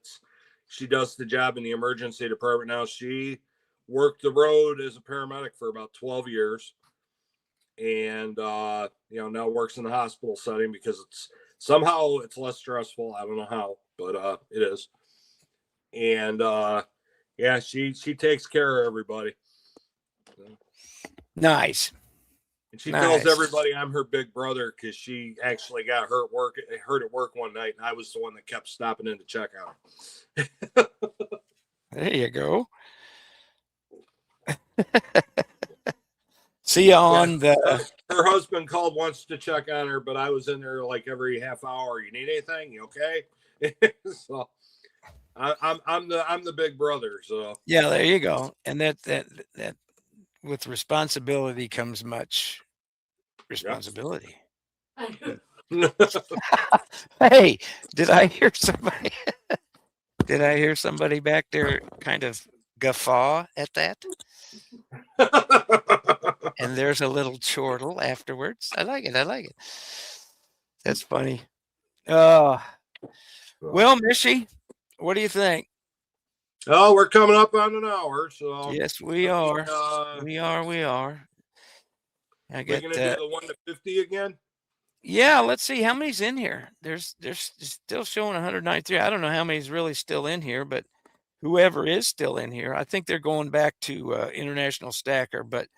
she does the job in the emergency department now. She worked the road as a paramedic for about 12 years. And, now works in the hospital setting because somehow it's less stressful. I don't know how, but it is. And, she takes care of everybody. Nice. And she tells everybody I'm her big brother because she actually got hurt at work one night, and I was the one that kept stopping in to check on her. There you go. See you on her husband called once to check on her, but I was in there like every half hour. You need anything? You okay? So I'm the big brother. So yeah, there you go. And that with responsibility comes much responsibility. Yep. Hey, did I hear somebody? Did I hear somebody back there kind of guffaw at that? And there's a little chortle afterwards. I like it. That's funny. Well, Michi, what do you think? Oh, we're coming up on an hour, so yes, we are. We are. We're gonna do the 1 to 50 again. Yeah, let's see how many's in here. There's still showing 193. I don't know how many's really still in here, but whoever is still in here, I think they're going back to International Stacker. But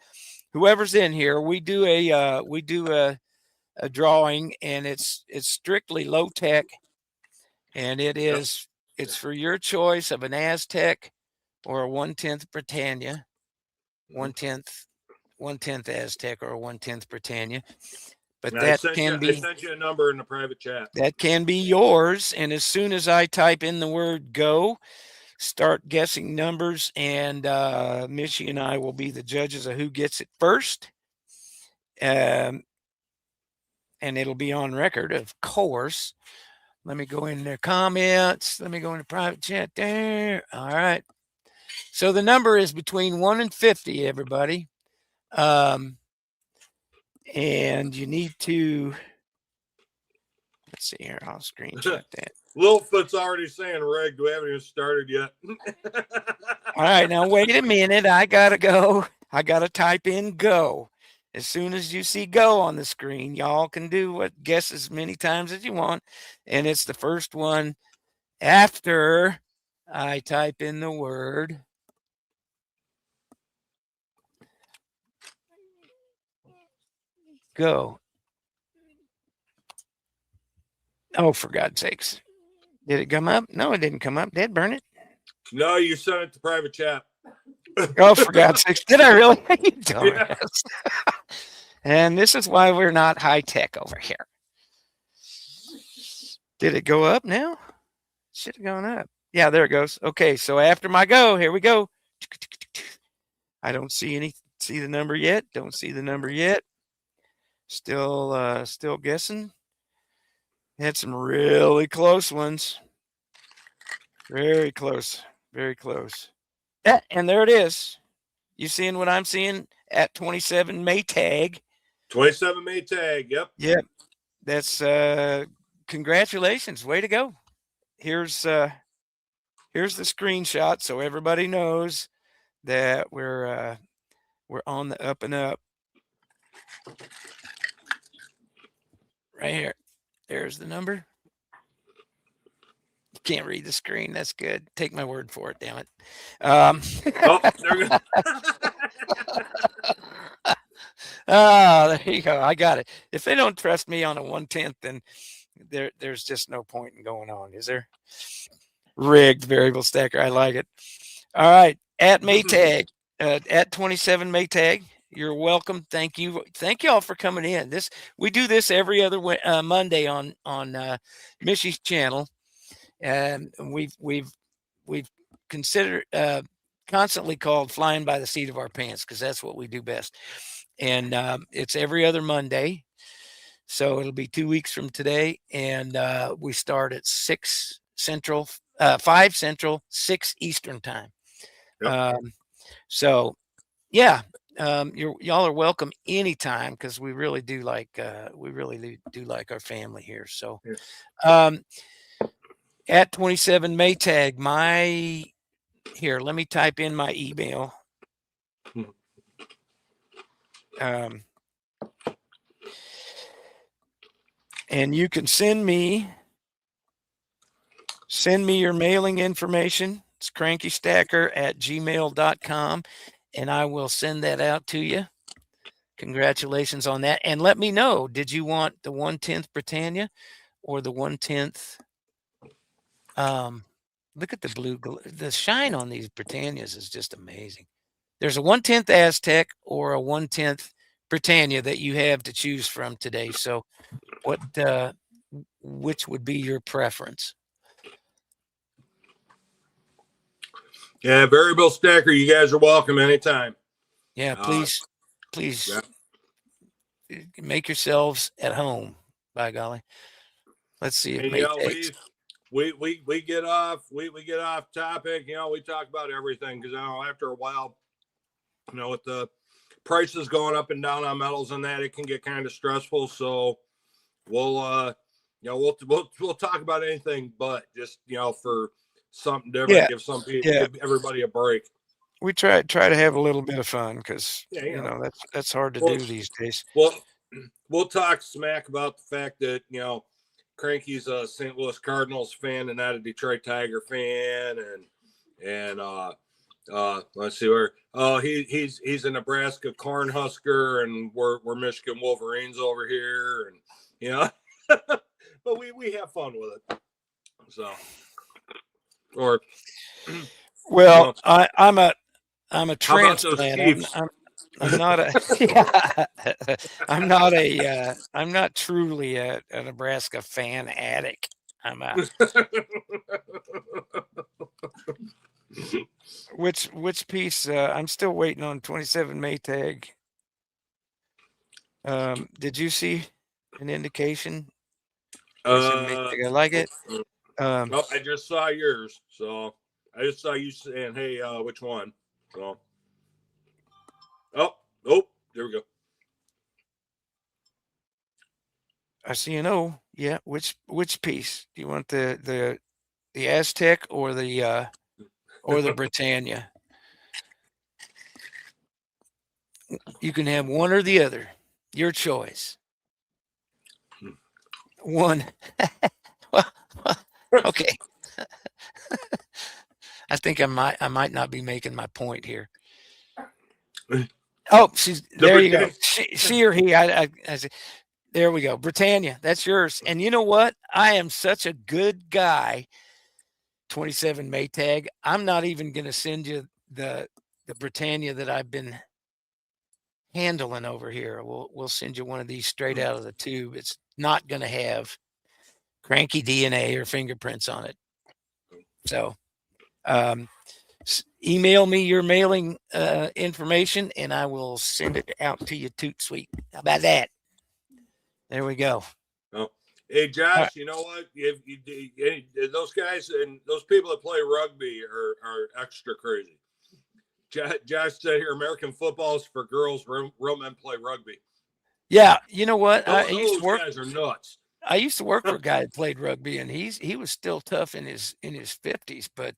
whoever's in here, we do a drawing, and it's strictly low tech, and it's for your choice of an Aztec or a 1/10 Britannia, 1/10 Aztec or a 1/10 Britannia. But I sent you a number in the private chat. That can be yours. And as soon as I type in the word go, start guessing numbers, and Michi and I will be the judges of who gets it first. And it'll be on record, of course. Let me go in their comments. Let me go into private chat there. All right. So the number is between 1 and 50, everybody. And you need to, let's see here. I'll screenshot that. Littlefoot's already saying rigged. We haven't even started yet. All right. Now, wait a minute. I got to go. I got to type in go. As soon as you see go on the screen, y'all can guess as many times as you want. And it's the first one after I type in the word go. Oh, for God's sakes. Did it come up? No, it didn't come up. Did it burn it? No, you sent it to private chat. Oh, for God's sakes. Did I really? You dumbass. Yeah. And this is why we're not high tech over here. Did it go up now? Should have gone up. Yeah, there it goes. Okay, so after my go, here we go. I don't see the number yet. Don't see the number yet. Still guessing. Had some really close ones. Very close. Very close. And there it is. You seeing what I'm seeing at 27 Maytag? 27 Maytag. Yep. Yep. That's congratulations. Way to go. Here's the screenshot so everybody knows that we're on the up and up. Right here. There's the number. You can't read the screen. That's good. Take my word for it, damn it. Oh, there we go. Oh, there you go. I got it. If they don't trust me on a 1/10, then there's just no point in going on, is there? Rigged variable stacker. I like it. All right. At Maytag, at 27 Maytag, you're welcome. Thank you. Thank you all for coming in. We do this every other Monday on Michi's channel. And we've considered constantly called flying by the seat of our pants, because that's what we do best. And it's every other Monday. So it'll be 2 weeks from today. And we start at 6 Central, 5 Central, 6 Eastern time. Yep. So yeah, y'all are welcome anytime, because we really do like our family here. So at 27 Maytag, here, let me type in my email. And you can send me your mailing information. It's crankystacker@gmail.com, and I will send that out to you. Congratulations on that. And let me know, did you want the 1/10 Britannia or the 1/10? Look at the shine on these Britannias is just amazing. There's a 1/10 Aztec or a 1/10 Britannia that you have to choose from today. So which would be your preference? Yeah, variable stacker, you guys are welcome anytime. Yeah, please make yourselves at home, by golly. Let's see if we get off topic. We talk about everything, because after a while, with the prices going up and down on metals and that, it can get kind of stressful. So we'll talk about anything, but just for something different, give everybody a break. We try to have a little bit of fun, because that's hard to do these days. Well, we'll talk smack about the fact that Cranky's a St. Louis Cardinals fan and not a Detroit Tiger fan, and let's see where he's a Nebraska Cornhusker, and we're Michigan Wolverines over here, and but we have fun with it. So, well, I'm a transplant. I'm not I'm not truly a Nebraska fan addict. Which piece? I'm still waiting on 27 Maytag. Did you see an indication? I like it. Well, I just saw yours, so I just saw you saying, "Hey, which one?" So, there we go. I see an O. Yeah, which piece do you want? The Aztec or the Britannia? You can have one or the other. Your choice. One. Well, okay. I think I might not be making my point here. Oh, there you go. She or he. I there we go. Britannia, that's yours. And you know what? I am such a good guy. 27 Maytag. I'm not even going to send you the Britannia that I've been handling over here. We'll send you one of these straight out of the tube. It's not going to have Cranky DNA or fingerprints on it. So, email me your mailing information, and I will send it out to you. Toot sweet. How about that? There we go. Oh. Hey, Josh, you know what? Those guys and those people that play rugby are extra crazy. Josh said here, American football is for girls. Real men play rugby. Yeah, you know what? Those guys are nuts. I used to work for a guy that played rugby, and he was still tough in his 50s. But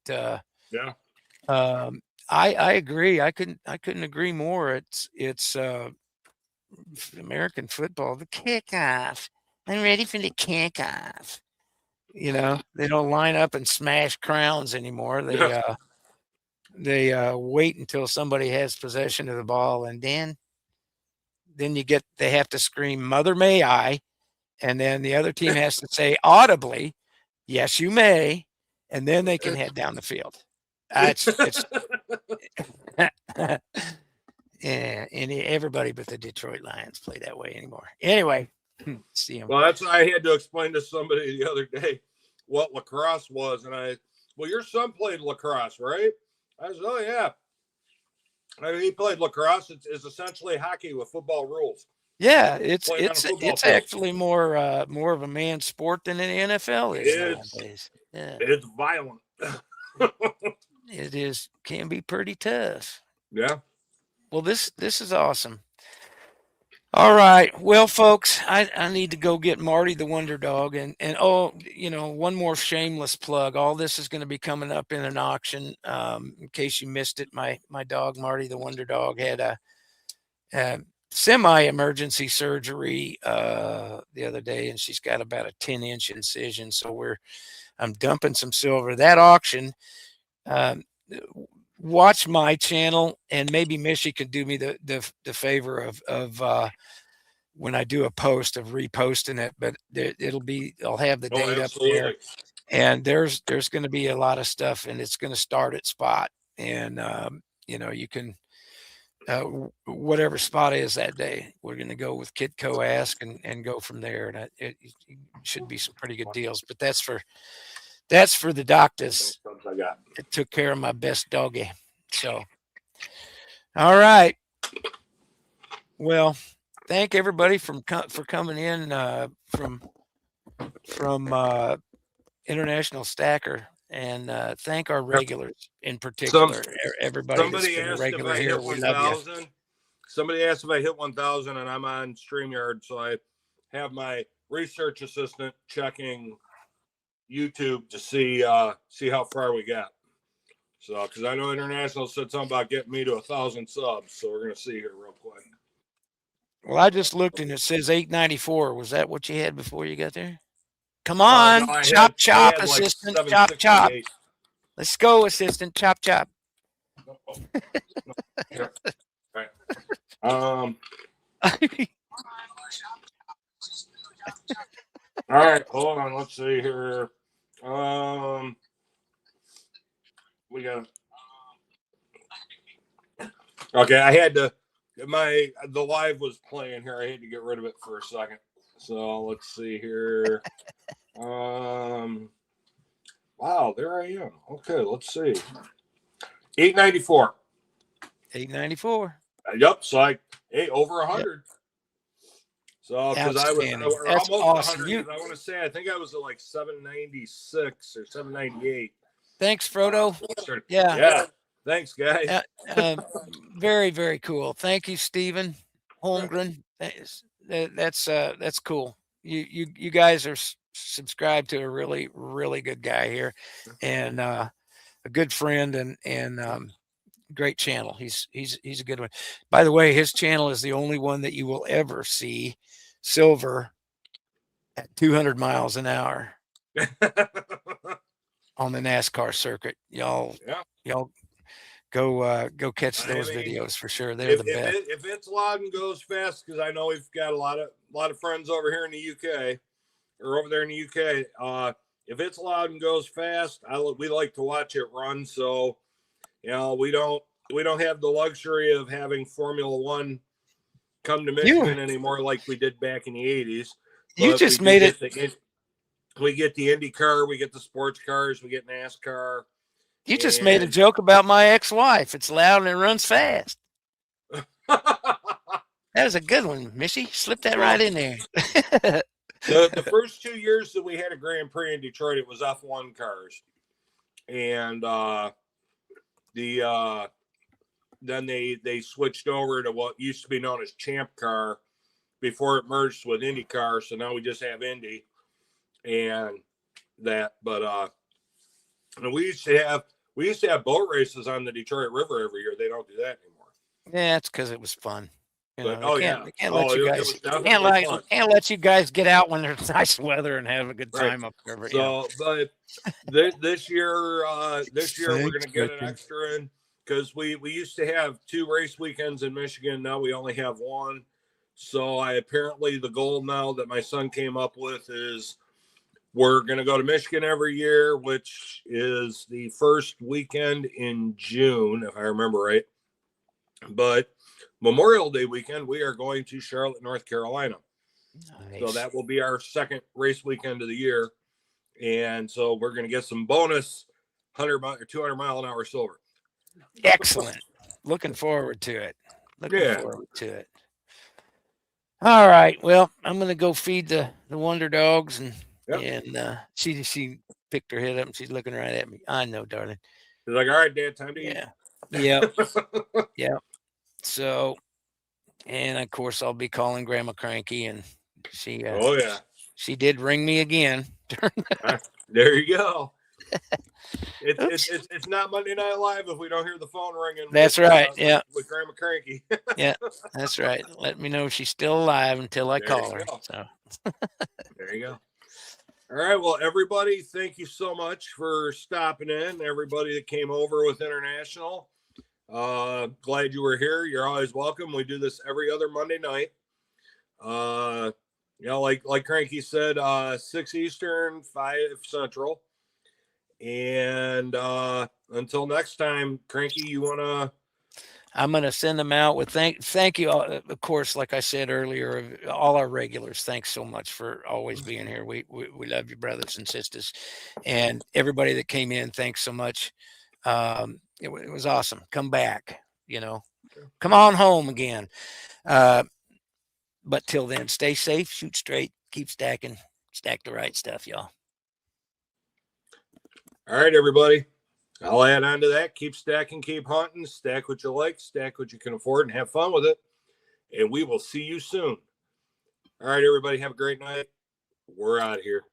yeah, I agree. I couldn't agree more. It's American football, the kickoff. I'm ready for the kickoff. You know, they don't line up and smash crowns anymore. They wait until somebody has possession of the ball, and then they have to scream, "Mother, may I?" And then the other team has to say audibly, "Yes, you may," and then they can head down the field. It's yeah, and everybody but the Detroit Lions play that way anymore. Anyway, see them. Well, that's what I had to explain to somebody the other day what lacrosse was, and well, your son played lacrosse, right? I said, oh yeah. I mean, he played lacrosse. It's essentially hockey with football rules. Yeah, it's actually more of a man's sport than an NFL is nowadays. Yeah. It's violent. It is, can be pretty tough. Yeah. Well, this is awesome. All right. Well, folks, I need to go get Marty the Wonder Dog, and oh, you know, one more shameless plug. All this is going to be coming up in an auction. In case you missed it, my dog Marty the Wonder Dog had a semi-emergency surgery the other day, and she's got about a 10-inch incision. So I'm dumping some silver. That auction. Watch my channel, and maybe Michi could do me the favor of when I do a post of reposting it, but I'll have the date up there, and there's going to be a lot of stuff, and it's going to start at spot, and you know, you can whatever spot is that day, we're going to go with Kitco Ask and go from there, and it should be some pretty good deals. But that's for the doctors. It took care of my best doggy. So, all right. Well, thank everybody for coming in from International Stacker, and thank our regulars in particular. Everybody that's been a regular here, we love you. Somebody asked if I hit 1,000, and I'm on StreamYard, so I have my research assistant checking YouTube to see how far we got. So, because I know International said something about getting me to 1,000 subs, so we're gonna see here real quick. Well, I just looked and it says 894. Was that what you had before you got there? Come on, no, chop, assistant, like chop. Let's go, assistant, chop. Right. All right, hold on. Let's see here. We got. Okay, I had to. The live was playing here. I had to get rid of it for a second. So let's see here. Wow, there I am. Okay, let's see. 894. 894. Yep. So over 100. Yep. So because I was almost awesome. 100. I want to say I think I was at like 796 or 798. Thanks, Frodo. Yeah. Thanks, guys. Very, very cool. Thank you, Stephen Holmgren. That's cool. You guys are subscribed to a really, really good guy here, and a good friend, and Great channel. He's a good one. By the way, his channel is the only one that you will ever see silver at 200 miles an hour on the NASCAR circuit. Y'all go catch those videos for sure. They're the best. If it's loud and goes fast, because I know we've got a lot of friends over here in the UK or over there in the UK. If it's loud and goes fast, we like to watch it run. So, we don't have the luxury of having Formula One come to Michigan anymore like we did back in the 80s. You just made it. We get the IndyCar, we get the sports cars, we get NASCAR. You just made a joke about my ex-wife. It's loud and it runs fast. That was a good one, Michi. Slip that right in there. The first 2 years that we had a Grand Prix in Detroit, it was F1 cars. And then they switched over to what used to be known as Champ Car before it merged with IndyCar. So now we just have Indy and that. But we used to have boat races on the Detroit River every year. They don't do that anymore. Yeah, it's because it was fun. Can't let you guys get out when there's nice weather and have a good time up there. So, but this year we're going to get an extra in because we used to have 2 race weekends in Michigan. Now we only have 1. So apparently the goal now that my son came up with is we're going to go to Michigan every year, which is the first weekend in June, if I remember right. But Memorial Day weekend, we are going to Charlotte, North Carolina. Nice. So that will be our second race weekend of the year. And so we're going to get some bonus 100 or 200 mile an hour silver. Excellent. Looking forward to it. All right. Well, I'm going to go feed the Wonder Dogs and she picked her head up and she's looking right at me. I know, darling. She's like, all right, Dad, time to eat. Yep. Yep. So, and of course, I'll be calling Grandma Cranky, and she. She did ring me again. There you go. It's not Monday Night Live if we don't hear the phone ringing. That's right. With Grandma Cranky. Yeah, that's right. Let me know she's still alive until I call her. So. There you go. All right. Well, everybody, thank you so much for stopping in. Everybody that came over with International. Glad you were here. You're always welcome. We do this every other Monday night. Like Cranky said, 6 Eastern, 5 Central. And until next time, Cranky, I'm gonna send them out with thank you. Of course, like I said earlier, all our regulars. Thanks so much for always being here. We love you, brothers and sisters, and everybody that came in. Thanks so much. It was awesome. Come back, come on home again. But till then, stay safe, shoot straight, keep stacking, stack the right stuff, y'all. All right, everybody. I'll add on to that. Keep stacking, keep hunting, stack what you like, stack what you can afford, and have fun with it. And we will see you soon. All right, everybody. Have a great night. We're out of here.